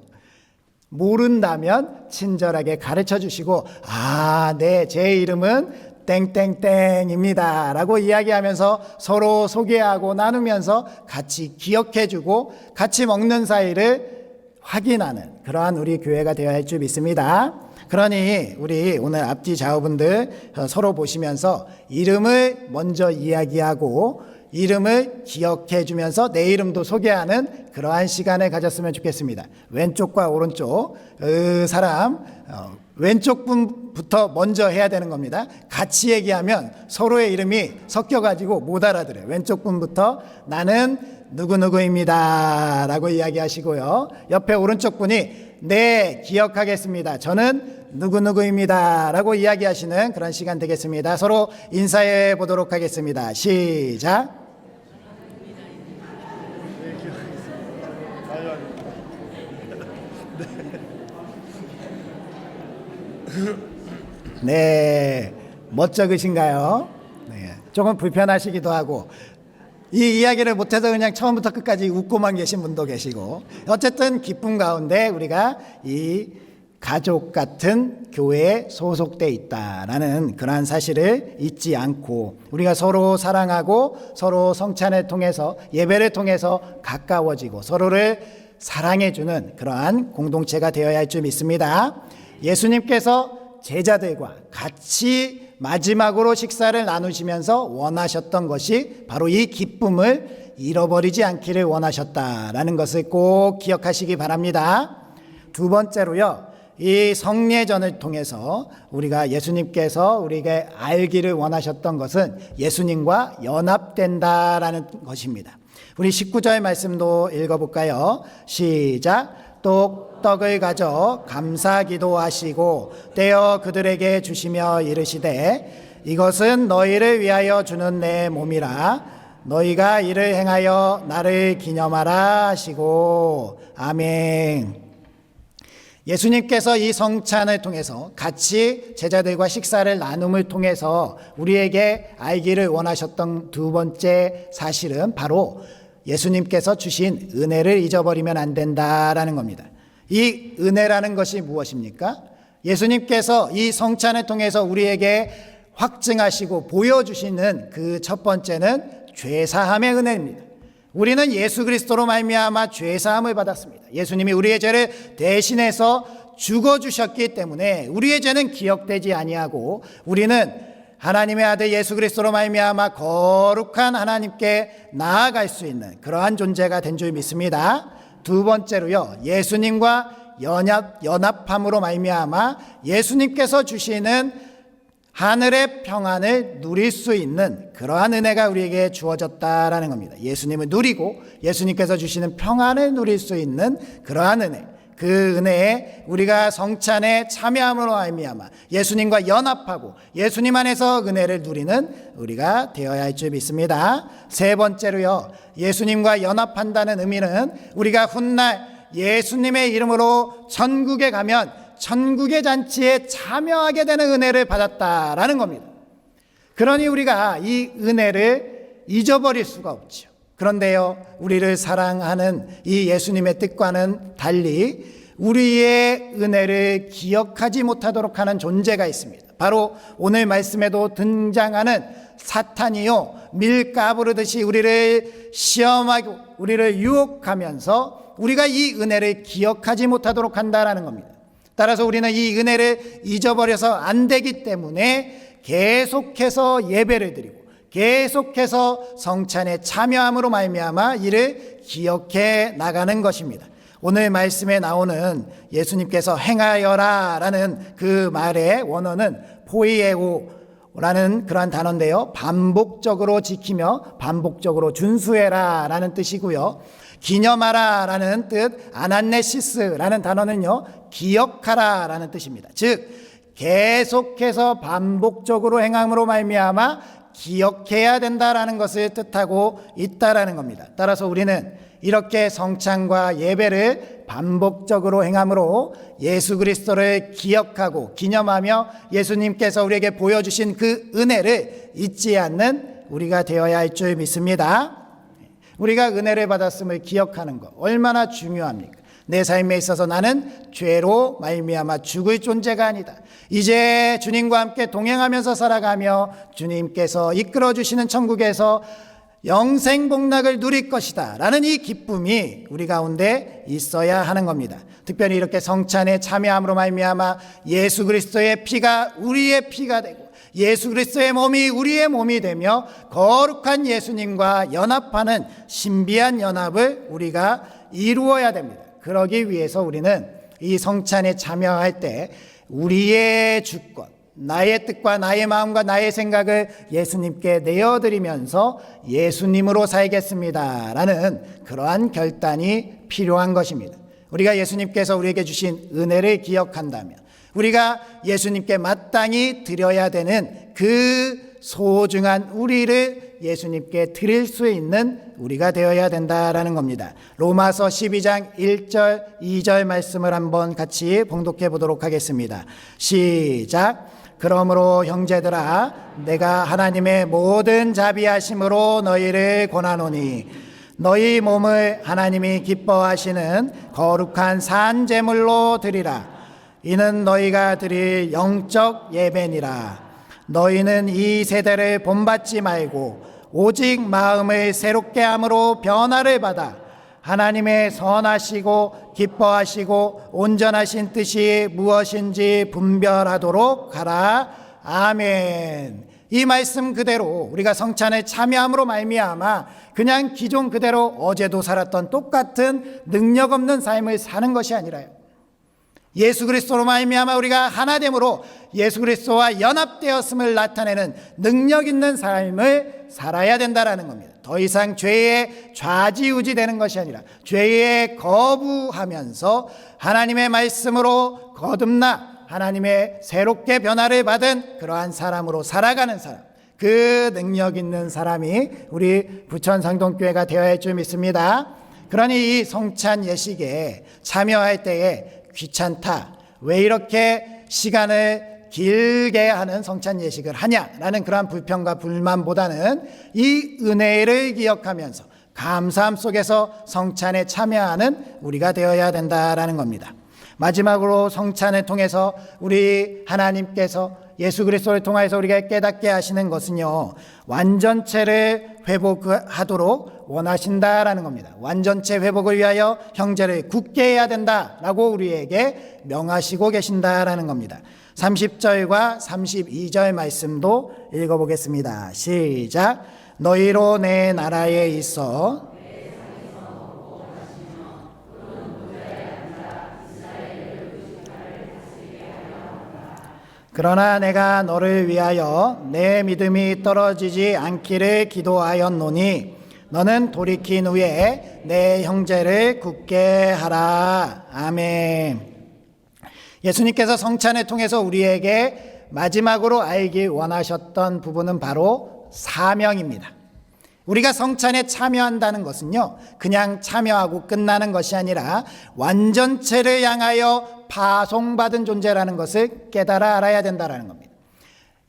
[SPEAKER 1] 모른다면 친절하게 가르쳐 주시고, 아, 네, 제 이름은 땡땡땡입니다 라고 이야기하면서 서로 소개하고 나누면서 같이 기억해 주고 같이 먹는 사이를 확인하는 그러한 우리 교회가 되어야 할 줄 믿습니다. 그러니 우리 오늘 앞뒤 좌우분들 서로 보시면서 이름을 먼저 이야기하고 이름을 기억해 주면서 내 이름도 소개하는 그러한 시간을 가졌으면 좋겠습니다. 왼쪽과 오른쪽 사람 왼쪽 분부터 먼저 해야 되는 겁니다. 같이 얘기하면 서로의 이름이 섞여가지고 못 알아들어요. 왼쪽 분부터 나는 누구누구입니다 라고 이야기하시고요. 옆에 오른쪽 분이 네 기억하겠습니다. 저는 누구누구입니다 라고 이야기하시는 그런 시간 되겠습니다. 서로 인사해 보도록 하겠습니다. 시작. 네, 멋쩍으신가요? 네, 조금 불편하시기도 하고 이 이야기를 못해서 그냥 처음부터 끝까지 웃고만 계신 분도 계시고 어쨌든 기쁨 가운데 우리가 이 가족 같은 교회에 소속돼 있다라는 그러한 사실을 잊지 않고 우리가 서로 사랑하고 서로 성찬을 통해서 예배를 통해서 가까워지고 서로를 사랑해주는 그러한 공동체가 되어야 할 줄 믿습니다. 예수님께서 제자들과 같이 마지막으로 식사를 나누시면서 원하셨던 것이 바로 이 기쁨을 잃어버리지 않기를 원하셨다라는 것을 꼭 기억하시기 바랍니다. 두 번째로요, 이 성례전을 통해서 우리가 예수님께서 우리에게 알기를 원하셨던 것은 예수님과 연합된다라는 것입니다. 우리 19절 말씀도 읽어볼까요? 시작. 떡을 가져 감사 기도하시고 떼어 그들에게 주시며 이르시되 이것은 너희를 위하여 주는 내 몸이라 너희가 이를 행하여 나를 기념하라 하시고 아멘. 예수님께서 이 성찬을 통해서 같이 제자들과 식사를 나눔을 통해서 우리에게 알기를 원하셨던 두 번째 사실은 바로 예수님께서 주신 은혜를 잊어버리면 안 된다라는 겁니다. 이 은혜라는 것이 무엇입니까? 예수님께서 이 성찬을 통해서 우리에게 확증하시고 보여주시는 그 첫 번째는 죄사함의 은혜입니다. 우리는 예수 그리스도로 말미암아 죄사함을 받았습니다. 예수님이 우리의 죄를 대신해서 죽어주셨기 때문에 우리의 죄는 기억되지 아니하고 우리는 하나님의 아들 예수 그리스도로 말미암아 거룩한 하나님께 나아갈 수 있는 그러한 존재가 된 줄 믿습니다. 두 번째로요, 예수님과 연합함으로 말미암아 예수님께서 주시는 하늘의 평안을 누릴 수 있는 그러한 은혜가 우리에게 주어졌다라는 겁니다. 예수님을 누리고 예수님께서 주시는 평안을 누릴 수 있는 그러한 은혜, 그 은혜에 우리가 성찬에 참여함으로 말미암아 예수님과 연합하고 예수님 안에서 은혜를 누리는 우리가 되어야 할 줄 믿습니다. 세 번째로요, 예수님과 연합한다는 의미는 우리가 훗날 예수님의 이름으로 천국에 가면 천국의 잔치에 참여하게 되는 은혜를 받았다라는 겁니다. 그러니 우리가 이 은혜를 잊어버릴 수가 없죠. 그런데요, 우리를 사랑하는 이 예수님의 뜻과는 달리 우리의 은혜를 기억하지 못하도록 하는 존재가 있습니다. 바로 오늘 말씀에도 등장하는 사탄이요, 밀 까부르듯이 우리를 시험하고 우리를 유혹하면서 우리가 이 은혜를 기억하지 못하도록 한다라는 겁니다. 따라서 우리는 이 은혜를 잊어버려서 안 되기 때문에 계속해서 예배를 드리고 계속해서 성찬에 참여함으로 말미암아 이를 기억해 나가는 것입니다. 오늘 말씀에 나오는 예수님께서 행하여라 라는 그 말의 원어는 포이에오라는 그러한 단어인데요, 반복적으로 지키며 반복적으로 준수해라 라는 뜻이고요, 기념하라 라는 뜻 아난네시스라는 단어는요, 기억하라 라는 뜻입니다. 즉 계속해서 반복적으로 행함으로 말미암아 기억해야 된다라는 것을 뜻하고 있다라는 겁니다. 따라서 우리는 이렇게 성찬과 예배를 반복적으로 행함으로 예수 그리스도를 기억하고 기념하며 예수님께서 우리에게 보여주신 그 은혜를 잊지 않는 우리가 되어야 할 줄 믿습니다. 우리가 은혜를 받았음을 기억하는 것 얼마나 중요합니까? 내 삶에 있어서 나는 죄로 말미암아 죽을 존재가 아니다. 이제 주님과 함께 동행하면서 살아가며 주님께서 이끌어 주시는 천국에서 영생 복락을 누릴 것이다 라는 이 기쁨이 우리 가운데 있어야 하는 겁니다. 특별히 이렇게 성찬에 참여함으로 말미암아 예수 그리스도의 피가 우리의 피가 되고 예수 그리스도의 몸이 우리의 몸이 되며 거룩한 예수님과 연합하는 신비한 연합을 우리가 이루어야 됩니다. 그러기 위해서 우리는 이 성찬에 참여할 때 우리의 주권, 나의 뜻과 나의 마음과 나의 생각을 예수님께 내어드리면서 예수님으로 살겠습니다 라는 그러한 결단이 필요한 것입니다. 우리가 예수님께서 우리에게 주신 은혜를 기억한다면, 우리가 예수님께 마땅히 드려야 되는 그 소중한 우리를 예수님께 드릴 수 있는 우리가 되어야 된다라는 겁니다. 로마서 12장 1절 2절 말씀을 한번 같이 봉독해 보도록 하겠습니다. 시작. 그러므로 형제들아, 내가 하나님의 모든 자비하심으로 너희를 권하노니 너희 몸을 하나님이 기뻐하시는 거룩한 산 제물로 드리라. 이는 너희가 드릴 영적 예배니라. 너희는 이 세대를 본받지 말고 오직 마음을 새롭게 함으로 변화를 받아 하나님의 선하시고 기뻐하시고 온전하신 뜻이 무엇인지 분별하도록 하라. 아멘. 이 말씀 그대로 우리가 성찬에 참여함으로 말미암아 그냥 기존 그대로 어제도 살았던 똑같은 능력 없는 삶을 사는 것이 아니라요, 예수 그리스도로 말미암아 우리가 하나됨으로 예수 그리스도와 연합되었음을 나타내는 능력 있는 삶을 살아야 된다라는 겁니다. 더 이상 죄에 좌지우지되는 것이 아니라 죄에 거부하면서 하나님의 말씀으로 거듭나 하나님의 새롭게 변화를 받은 그러한 사람으로 살아가는 사람, 그 능력 있는 사람이 우리 부천상동교회가 되어야 할 줄 믿습니다. 그러니 이 성찬 예식에 참여할 때에 귀찮다, 왜 이렇게 시간을 길게 하는 성찬 예식을 하냐라는 그러한 불평과 불만보다는 이 은혜를 기억하면서 감사함 속에서 성찬에 참여하는 우리가 되어야 된다라는 겁니다. 마지막으로 성찬을 통해서 우리 하나님께서 예수 그리스도를 통하여서 우리가 깨닫게 하시는 것은요, 완전체를 회복하도록 원하신다라는 겁니다. 완전체 회복을 위하여 형제를 굳게 해야 된다라고 우리에게 명하시고 계신다라는 겁니다. 30절과 32절 말씀도 읽어보겠습니다. 시작. 너희로 내 나라에 있어 그러나 내가 너를 위하여 내 믿음이 떨어지지 않기를 기도하였노니 너는 돌이킨 후에 내 형제를 굳게 하라. 아멘. 예수님께서 성찬을 통해서 우리에게 마지막으로 알기 원하셨던 부분은 바로 사명입니다. 우리가 성찬에 참여한다는 것은요, 그냥 참여하고 끝나는 것이 아니라 완전체를 향하여 파송받은 존재라는 것을 깨달아 알아야 된다는 겁니다.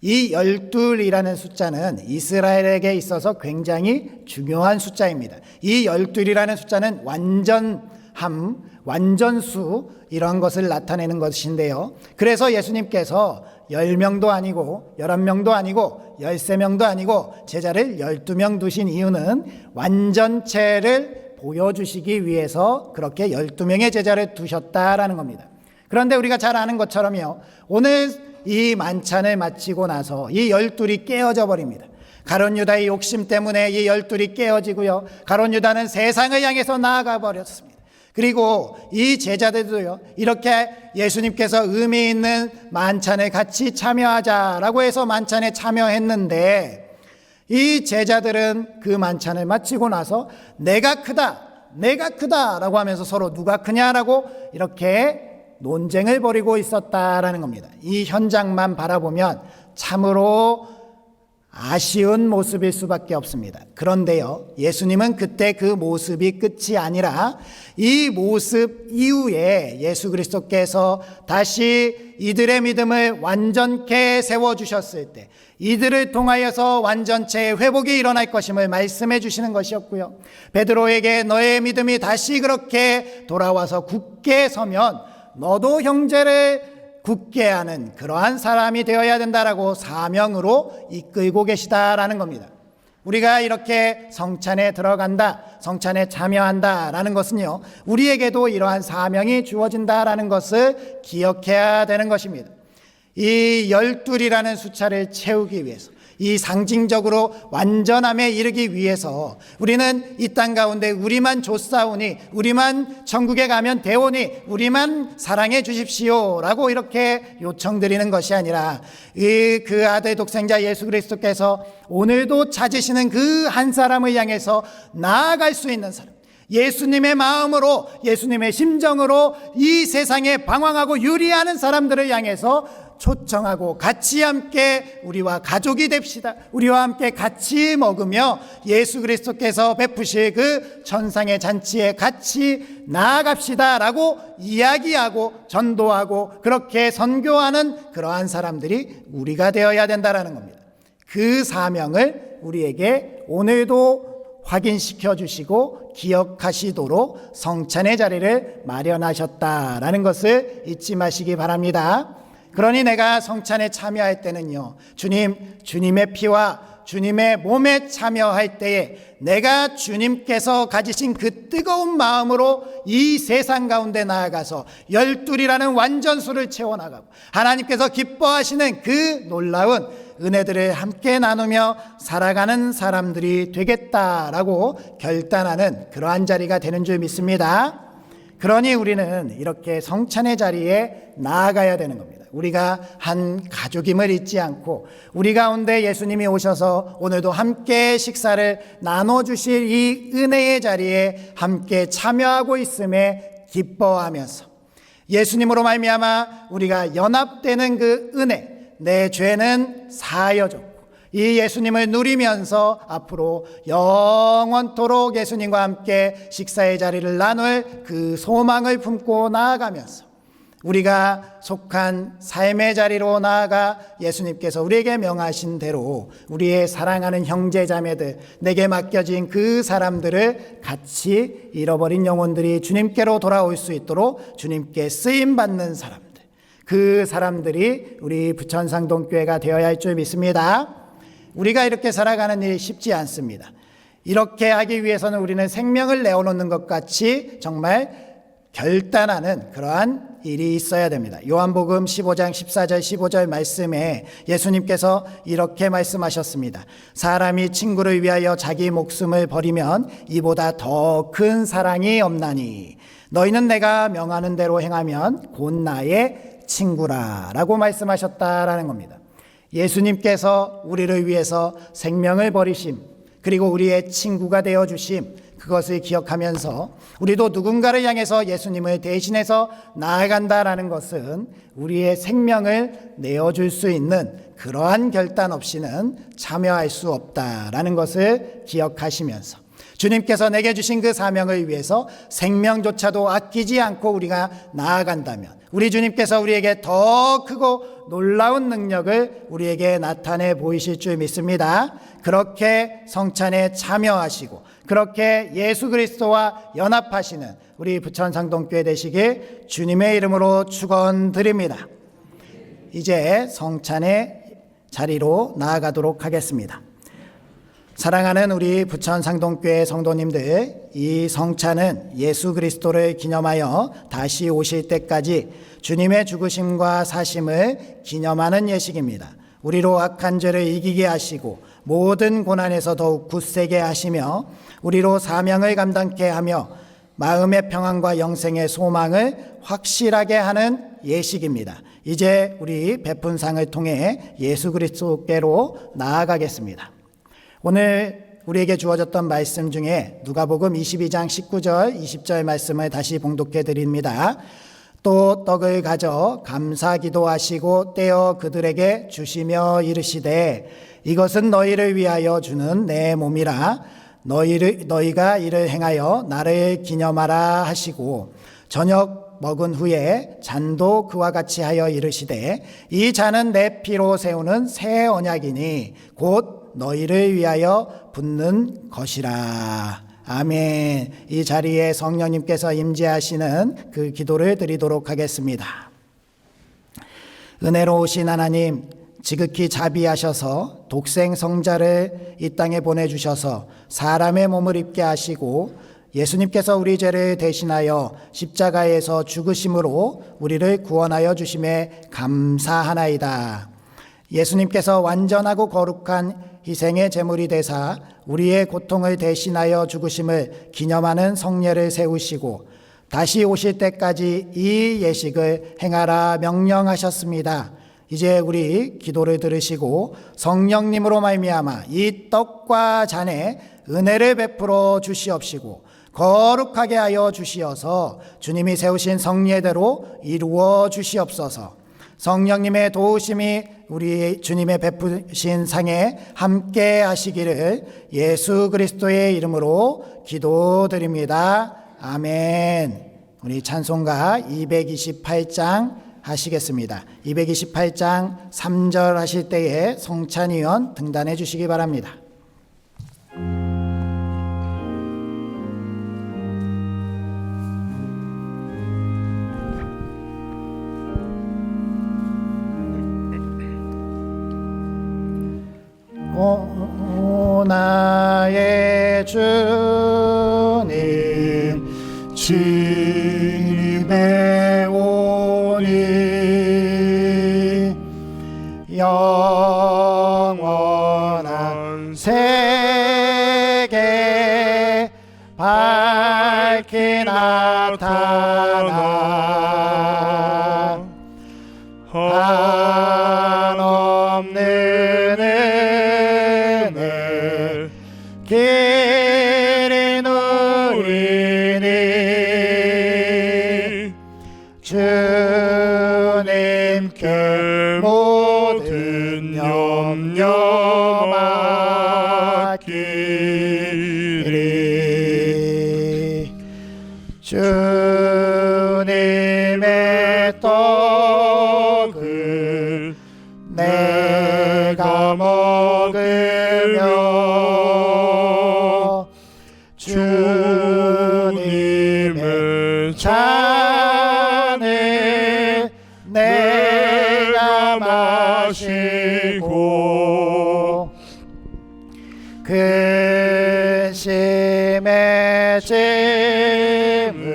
[SPEAKER 1] 이 12이라는 숫자는 이스라엘에게 있어서 굉장히 중요한 숫자입니다. 이 12이라는 숫자는 완전함, 완전수 이런 것을 나타내는 것인데요, 그래서 예수님께서 10명도 아니고 11명도 아니고 13명도 아니고 제자를 12명 두신 이유는 완전체를 보여주시기 위해서 그렇게 12명의 제자를 두셨다라는 겁니다. 그런데 우리가 잘 아는 것처럼요, 오늘 이 만찬을 마치고 나서 이 12이 깨어져 버립니다. 가룟 유다의 욕심 때문에 이 12이 깨어지고요, 가룟 유다는 세상을 향해서 나아가 버렸습니다. 그리고 이 제자들도요, 이렇게 예수님께서 의미 있는 만찬에 같이 참여하자라고 해서 만찬에 참여했는데, 이 제자들은 그 만찬을 마치고 나서 내가 크다라고 하면서 서로 누가 크냐라고 이렇게 논쟁을 벌이고 있었다라는 겁니다. 이 현장만 바라보면 참으로 아쉬운 모습일 수밖에 없습니다. 그런데요, 예수님은 그때 그 모습이 끝이 아니라 이 모습 이후에 예수 그리스도께서 다시 이들의 믿음을 완전케 세워주셨을 때 이들을 통하여서 완전체의 회복이 일어날 것임을 말씀해 주시는 것이었고요, 베드로에게 너의 믿음이 다시 그렇게 돌아와서 굳게 서면 너도 형제를 굳게 하는 그러한 사람이 되어야 된다라고 사명으로 이끌고 계시다라는 겁니다. 우리가 이렇게 성찬에 들어간다, 성찬에 참여한다라는 것은요, 우리에게도 이러한 사명이 주어진다라는 것을 기억해야 되는 것입니다. 이 12이라는 숫자를 채우기 위해서, 이 상징적으로 완전함에 이르기 위해서 우리는 이 땅 가운데 우리만 좋사오니, 우리만 천국에 가면 되오니, 우리만 사랑해 주십시오 라고 이렇게 요청드리는 것이 아니라 그 아들 독생자 예수 그리스도께서 오늘도 찾으시는 그 한 사람을 향해서 나아갈 수 있는 사람, 예수님의 마음으로, 예수님의 심정으로 이 세상에 방황하고 유리하는 사람들을 향해서 초청하고 같이 함께 우리와 가족이 됩시다, 우리와 함께 같이 먹으며 예수 그리스도께서 베푸실 그 천상의 잔치에 같이 나아갑시다 라고 이야기하고 전도하고 그렇게 선교하는 그러한 사람들이 우리가 되어야 된다는 겁니다. 그 사명을 우리에게 오늘도 확인시켜 주시고 기억하시도록 성찬의 자리를 마련하셨다라는 것을 잊지 마시기 바랍니다. 그러니 내가 성찬에 참여할 때는요, 주님의 피와 주님의 몸에 참여할 때에 내가 주님께서 가지신 그 뜨거운 마음으로 이 세상 가운데 나아가서 12이라는 완전수를 채워나가고 하나님께서 기뻐하시는 그 놀라운 은혜들을 함께 나누며 살아가는 사람들이 되겠다라고 결단하는 그러한 자리가 되는 줄 믿습니다. 그러니 우리는 이렇게 성찬의 자리에 나아가야 되는 겁니다. 우리가 한 가족임을 잊지 않고 우리 가운데 예수님이 오셔서 오늘도 함께 식사를 나눠주실 이 은혜의 자리에 함께 참여하고 있음에 기뻐하면서 예수님으로 말미암아 우리가 연합되는 그 은혜, 내 죄는 사하여졌고 이 예수님을 누리면서 앞으로 영원토록 예수님과 함께 식사의 자리를 나눌 그 소망을 품고 나아가면서 우리가 속한 삶의 자리로 나아가 예수님께서 우리에게 명하신 대로 우리의 사랑하는 형제자매들, 내게 맡겨진 그 사람들을 같이 잃어버린 영혼들이 주님께로 돌아올 수 있도록 주님께 쓰임받는 사람들, 그 사람들이 우리 부천상동교회가 되어야 할 줄 믿습니다. 우리가 이렇게 살아가는 일이 쉽지 않습니다. 이렇게 하기 위해서는 우리는 생명을 내어놓는 것 같이 정말 결단하는 그러한 일이 있어야 됩니다. 요한복음 15장 14절 15절 말씀에 예수님께서 이렇게 말씀하셨습니다. 사람이 친구를 위하여 자기 목숨을 버리면 이보다 더 큰 사랑이 없나니 너희는 내가 명하는 대로 행하면 곧 나의 친구라 라고 말씀하셨다라는 겁니다. 예수님께서 우리를 위해서 생명을 버리심, 그리고 우리의 친구가 되어주심, 그것을 기억하면서 우리도 누군가를 향해서 예수님을 대신해서 나아간다라는 것은 우리의 생명을 내어줄 수 있는 그러한 결단 없이는 참여할 수 없다라는 것을 기억하시면서 주님께서 내게 주신 그 사명을 위해서 생명조차도 아끼지 않고 우리가 나아간다면 우리 주님께서 우리에게 더 크고 놀라운 능력을 우리에게 나타내 보이실 줄 믿습니다. 그렇게 성찬에 참여하시고 그렇게 예수 그리스도와 연합하시는 우리 부천상동교회 되시길 주님의 이름으로 축원드립니다. 이제 성찬의 자리로 나아가도록 하겠습니다. 사랑하는 우리 부천상동교회 성도님들, 이 성찬은 예수 그리스도를 기념하여 다시 오실 때까지 주님의 죽으심과 사심을 기념하는 예식입니다. 우리로 악한 죄를 이기게 하시고 모든 고난에서 더욱 굳세게 하시며 우리로 사명을 감당케 하며 마음의 평안과 영생의 소망을 확실하게 하는 예식입니다. 이제 우리 베푼상을 통해 예수 그리스도께로 나아가겠습니다. 오늘 우리에게 주어졌던 말씀 중에 누가복음 22장 19절 20절 말씀을 다시 봉독해 드립니다. 또 떡을 가져 감사 기도하시고 떼어 그들에게 주시며 이르시되 이것은 너희를 위하여 주는 내 몸이라 너희가 이를 행하여 나를 기념하라 하시고 저녁 먹은 후에 잔도 그와 같이 하여 이르시되 이 잔은 내 피로 세우는 새 언약이니 곧 너희를 위하여 붓는 것이라. 아멘. 이 자리에 성령님께서 임재하시는 그 기도를 드리도록 하겠습니다. 은혜로우신 하나님, 지극히 자비하셔서 독생 성자를 이 땅에 보내주셔서 사람의 몸을 입게 하시고 예수님께서 우리 죄를 대신하여 십자가에서 죽으심으로 우리를 구원하여 주심에 감사하나이다. 예수님께서 완전하고 거룩한 희생의 제물이 되사 우리의 고통을 대신하여 죽으심을 기념하는 성례를 세우시고 다시 오실 때까지 이 예식을 행하라 명령하셨습니다. 이제 우리 기도를 들으시고 성령님으로 말미암아 이 떡과 잔에 은혜를 베풀어 주시옵시고 거룩하게 하여 주시어서 주님이 세우신 성례대로 이루어 주시옵소서. 성령님의 도우심이 우리 주님의 베푸신 상에 함께 하시기를 예수 그리스도의 이름으로 기도드립니다. 아멘. 우리 찬송가 228장 하시겠습니다. 228장 3절 하실 때에 성찬이 위원 등단해 주시기 바랍니다. 오 나의 주님 집에 오니 영원한 세계 밝히 나타나 한없는 은혜 길이 누리니 주님께 모든 염려 맡기리. 주님의 떡을 내가 먹으며 주님의 잔을 내가 마시고 근심의 짐을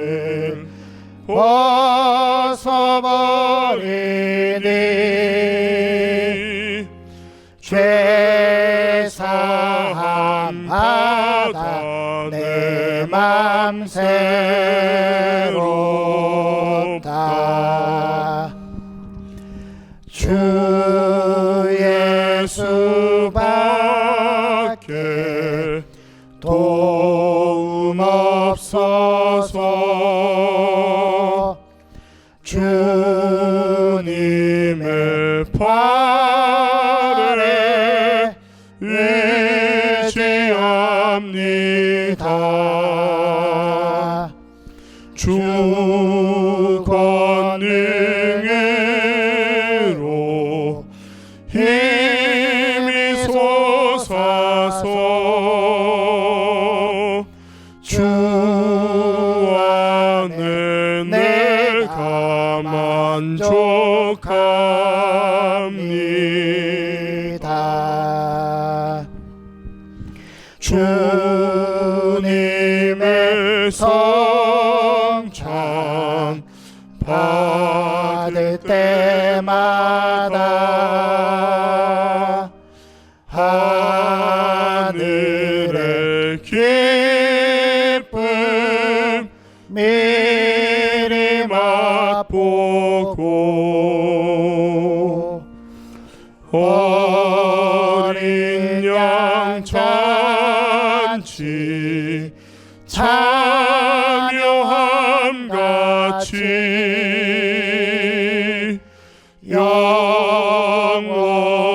[SPEAKER 1] 벗어버리니 죄사함 받아 내 맘 새롭다. 주 예수밖에 도움 없어서 주님의 팔에 의지합니다. 주 권능으로 힘이 솟아서 주 안에 내가 만족합니다. 주님의 성찬 받을 때마다 하늘의 기쁨 미리 맛보고 어린 양 잔치 참여함같이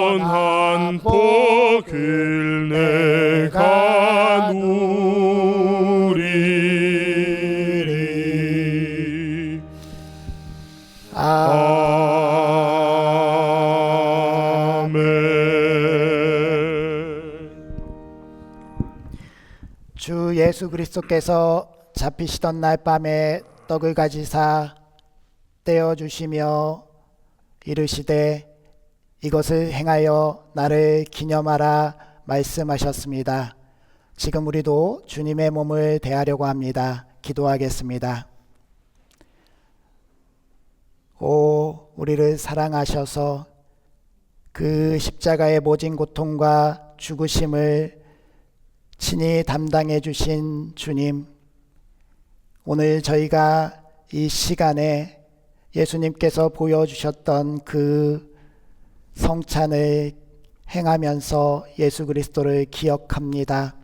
[SPEAKER 1] 영원한 복을 내가 누리리. 주 예수 그리스도께서 잡히시던 날 밤에 떡을 가지사 떼어주시며 이르시되 이것을 행하여 나를 기념하라 말씀하셨습니다. 지금 우리도 주님의 몸을 대하려고 합니다. 기도하겠습니다. 오, 우리를 사랑하셔서 그 십자가의 모진 고통과 죽으심을 친히 담당해 주신 주님, 오늘 저희가 이 시간에 예수님께서 보여주셨던 그 성찬을 행하면서 예수 그리스도를 기억합니다.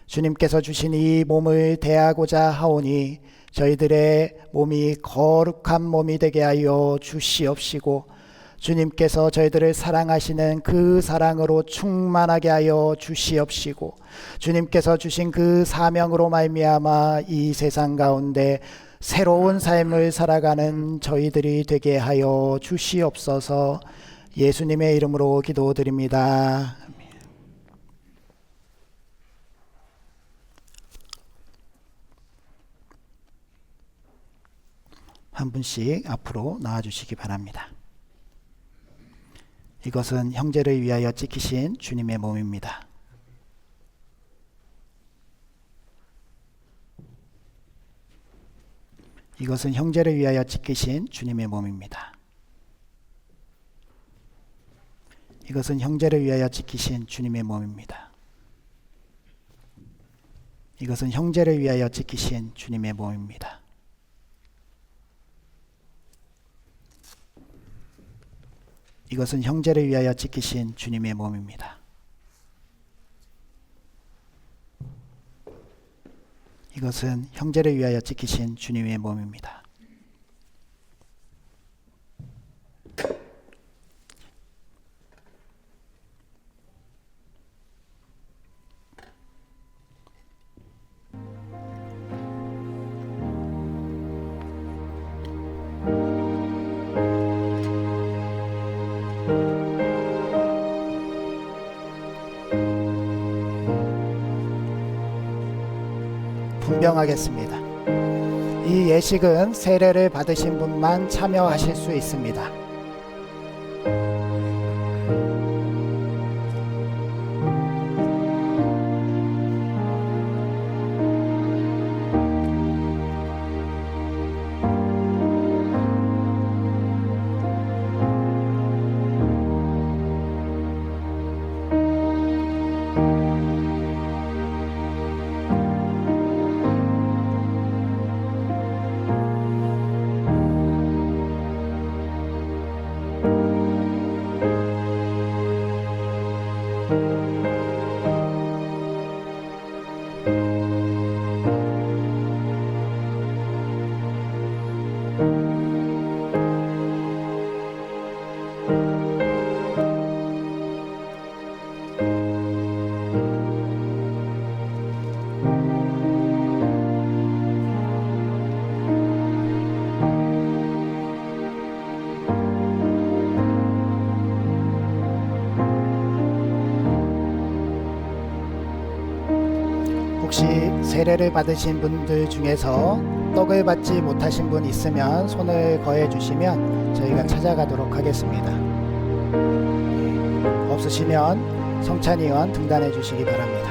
[SPEAKER 1] 주님께서 주신 이 몸을 대하고자 하오니 저희들의 몸이 거룩한 몸이 되게 하여 주시옵시고, 주님께서 저희들을 사랑하시는 그 사랑으로 충만하게 하여 주시옵시고, 주님께서 주신 그 사명으로 말미암아 이 세상 가운데 새로운 삶을 살아가는 저희들이 되게 하여 주시옵소서. 예수님의 이름으로 기도드립니다. 한 분씩 앞으로 나와주시기 바랍니다. 이것은 형제를 위하여 찢기신 주님의 몸입니다. 이것은 형제를 위하여 찢기신 주님의 몸입니다. 이것은 형제를 위하여 찢기신 주님의 몸입니다. 이것은 형제를 위하여 찢기신 주님의 몸입니다. 이것은 형제를 위하여 찢기신 주님의 몸입니다. 이것은 형제를 위하여 찢기신 주님의 몸입니다. 분명하겠습니다. 이 예식은 세례를 받으신 분만 참여하실 수 있습니다. 혹시 세례를 받으신 분들 중에서 떡을 받지 못하신 분 있으면 손을 거해 주시면 저희가 찾아가도록 하겠습니다. 없으시면 성찬위원 등단해 주시기 바랍니다.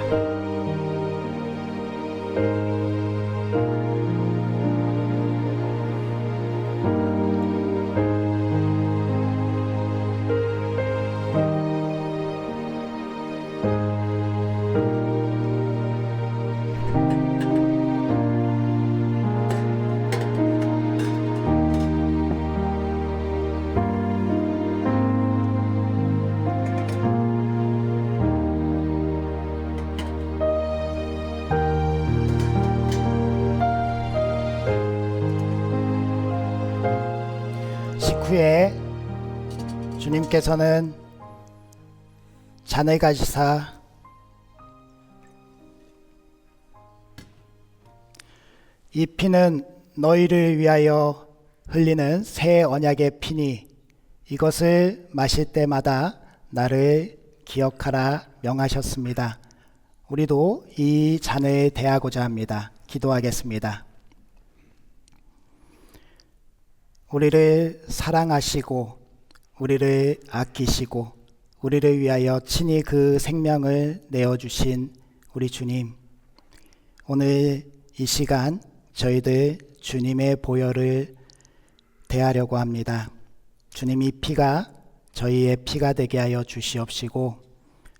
[SPEAKER 1] 후에 주님께서는 잔을 가지사 이 피는 너희를 위하여 흘리는 새 언약의 피니 이것을 마실 때마다 나를 기억하라 명하셨습니다. 우리도 이 잔을 대하고자 합니다. 기도하겠습니다. 우리를 사랑하시고 우리를 아끼시고 우리를 위하여 친히 그 생명을 내어주신 우리 주님, 오늘 이 시간 저희들 주님의 보혈을 대하려고 합니다. 주님이 피가 저희의 피가 되게 하여 주시옵시고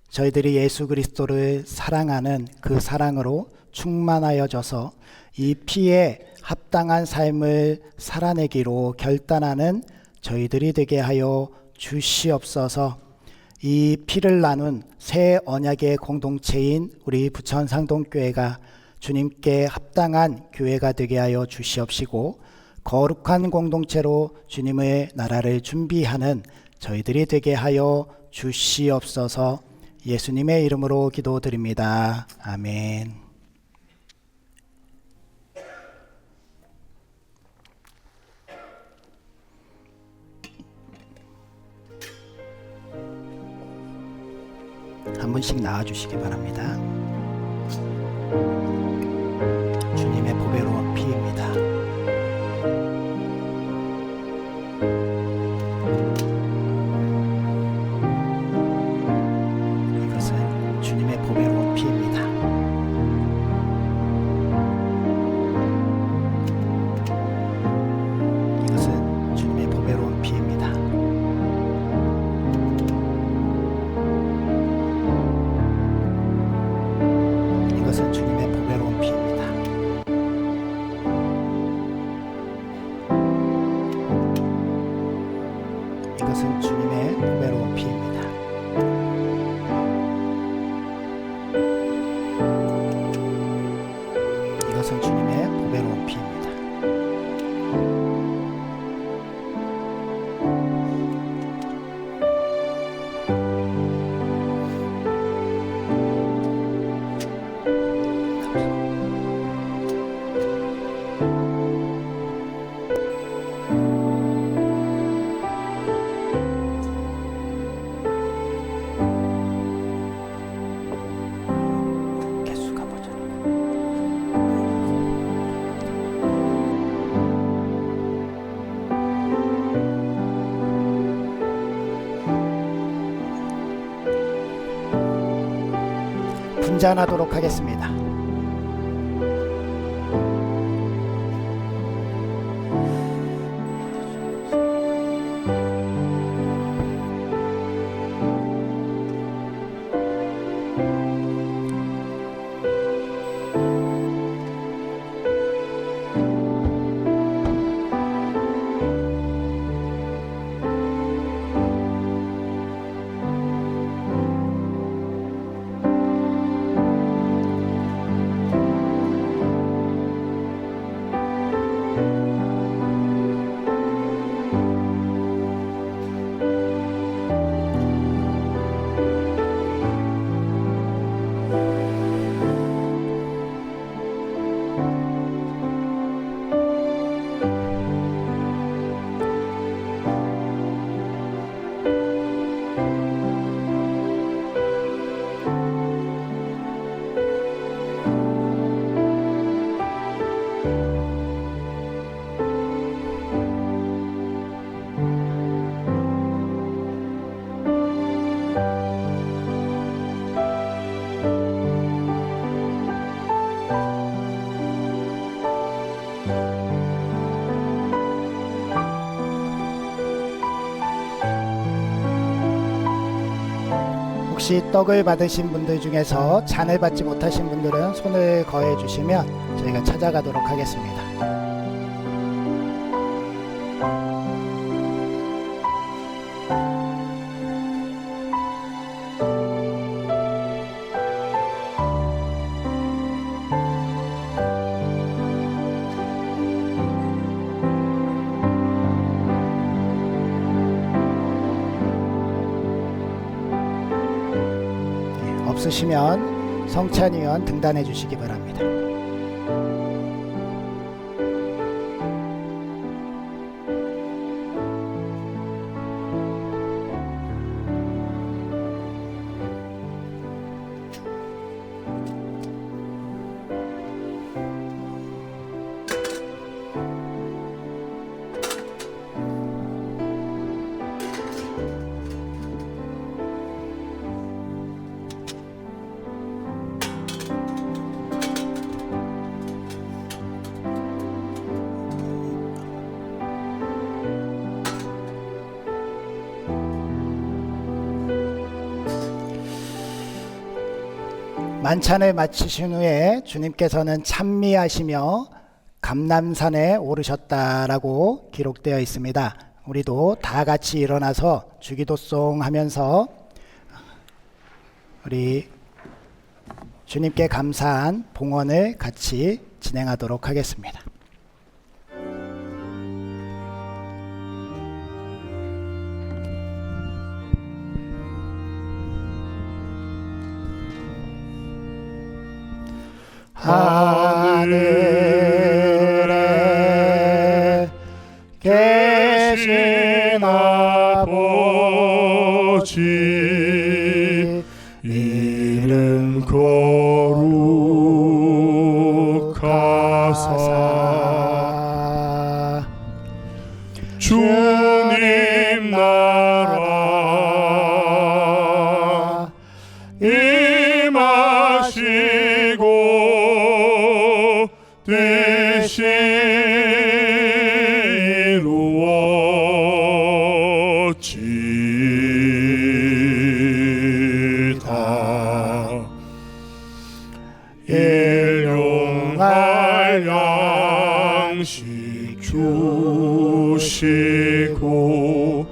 [SPEAKER 1] 저희들이 예수 그리스도를 사랑하는 그 사랑으로 충만하여져서 이 피에 합당한 삶을 살아내기로 결단하는 저희들이 되게 하여 주시옵소서. 이 피를 나눈 새 언약의 공동체인 우리 부천 상동교회가 주님께 합당한 교회가 되게 하여 주시옵시고 거룩한 공동체로 주님의 나라를 준비하는 저희들이 되게 하여 주시옵소서. 예수님의 이름으로 기도드립니다. 아멘. 한 분씩 나와주시기 바랍니다. 주님의 보배로운 피입니다. 이것은 주님의 보배로운 피입니다. 이것은 주님의 보배로운 피입니다. 이것은 주님의 보배로운 피입니다. 이것은 주님의 보배로운 피입니다. 이것은 주님의 보배로운 피입니다. 개수가 모자라. 분잔하도록 하겠습니다. 혹시 떡을 받으신 분들 중에서 잔을 받지 못하신 분들은 손을 거해 주시면 저희가 찾아가도록 하겠습니다. 없으시면 성찬 위원 등단해 주시기 바랍니다. 만찬을 마치신 후에 주님께서는 찬미하시며 감람산에 오르셨다라고 기록되어 있습니다. 우리도 다 같이 일어나서 주기도송 하면서 우리 주님께 감사한 봉헌을 같이 진행하도록 하겠습니다. 하늘에 계신
[SPEAKER 2] 아버지 이름 거룩하사 주님 나라 임하시고 뜻이 이루어지이다. 일용할 양식 주시고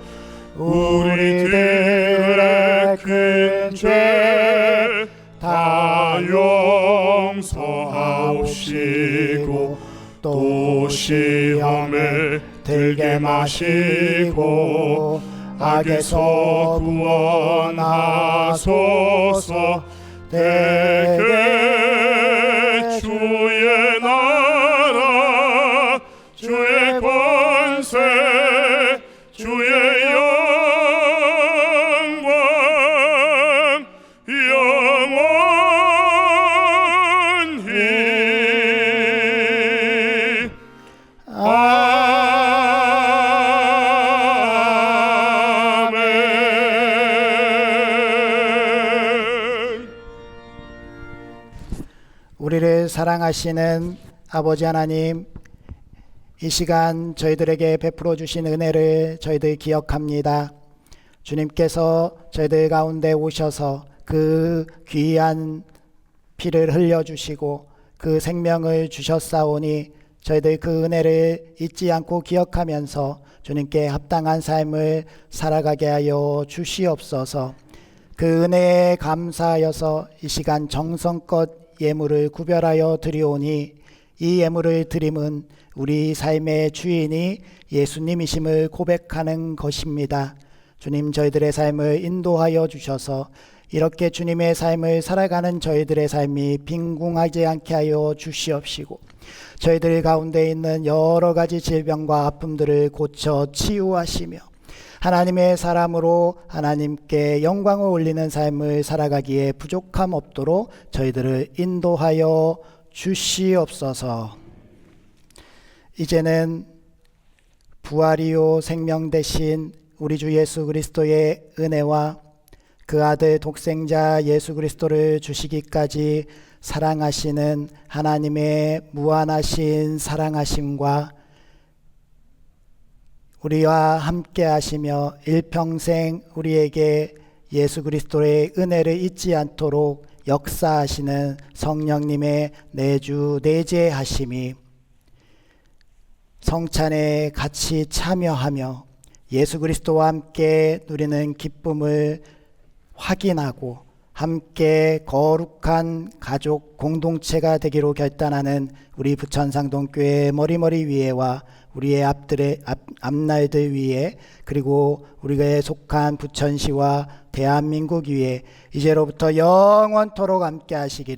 [SPEAKER 2] 우리들의 큰 죄 다 용서하옵시고 또 시험에 들게 마시고 악에서 구원하소서. 대개 주의 나라 주의 권세 주의 영광 영원히 아멘.
[SPEAKER 1] 우리를 사랑하시는 아버지 하나님, 이 시간 저희들에게 베풀어 주신 은혜를 저희들 기억합니다. 주님께서 저희들 가운데 오셔서 그 귀한 피를 흘려주시고 그 생명을 주셨사오니 저희들 그 은혜를 잊지 않고 기억하면서 주님께 합당한 삶을 살아가게 하여 주시옵소서. 그 은혜에 감사하여서 이 시간 정성껏 예물을 구별하여 드리오니 이 예물을 드림은 우리 삶의 주인이 예수님이심을 고백하는 것입니다. 주님, 저희들의 삶을 인도하여 주셔서 이렇게 주님의 삶을 살아가는 저희들의 삶이 빈궁하지 않게 하여 주시옵시고 저희들 가운데 있는 여러 가지 질병과 아픔들을 고쳐 치유하시며 하나님의 사람으로 하나님께 영광을 올리는 삶을 살아가기에 부족함 없도록 저희들을 인도하여 주시옵소서. 이제는 부활이요 생명 되신 우리 주 예수 그리스도의 은혜와 그 아들 독생자 예수 그리스도를 주시기까지 사랑하시는 하나님의 무한하신 사랑하심과 우리와 함께 하시며 일평생 우리에게 예수 그리스도의 은혜를 잊지 않도록 역사하시는 성령님의 내주 내재하심이 성찬에 같이 참여하며 예수 그리스도와 함께 누리는 기쁨을 확인하고 함께 거룩한 가족 공동체가 되기로 결단하는 우리 부천상동교회 머리머리 위에와 우리의 앞날들 위에 그리고 우리가 속한 부천시와 대한민국 위에 이제로부터 영원토록 함께 하시기를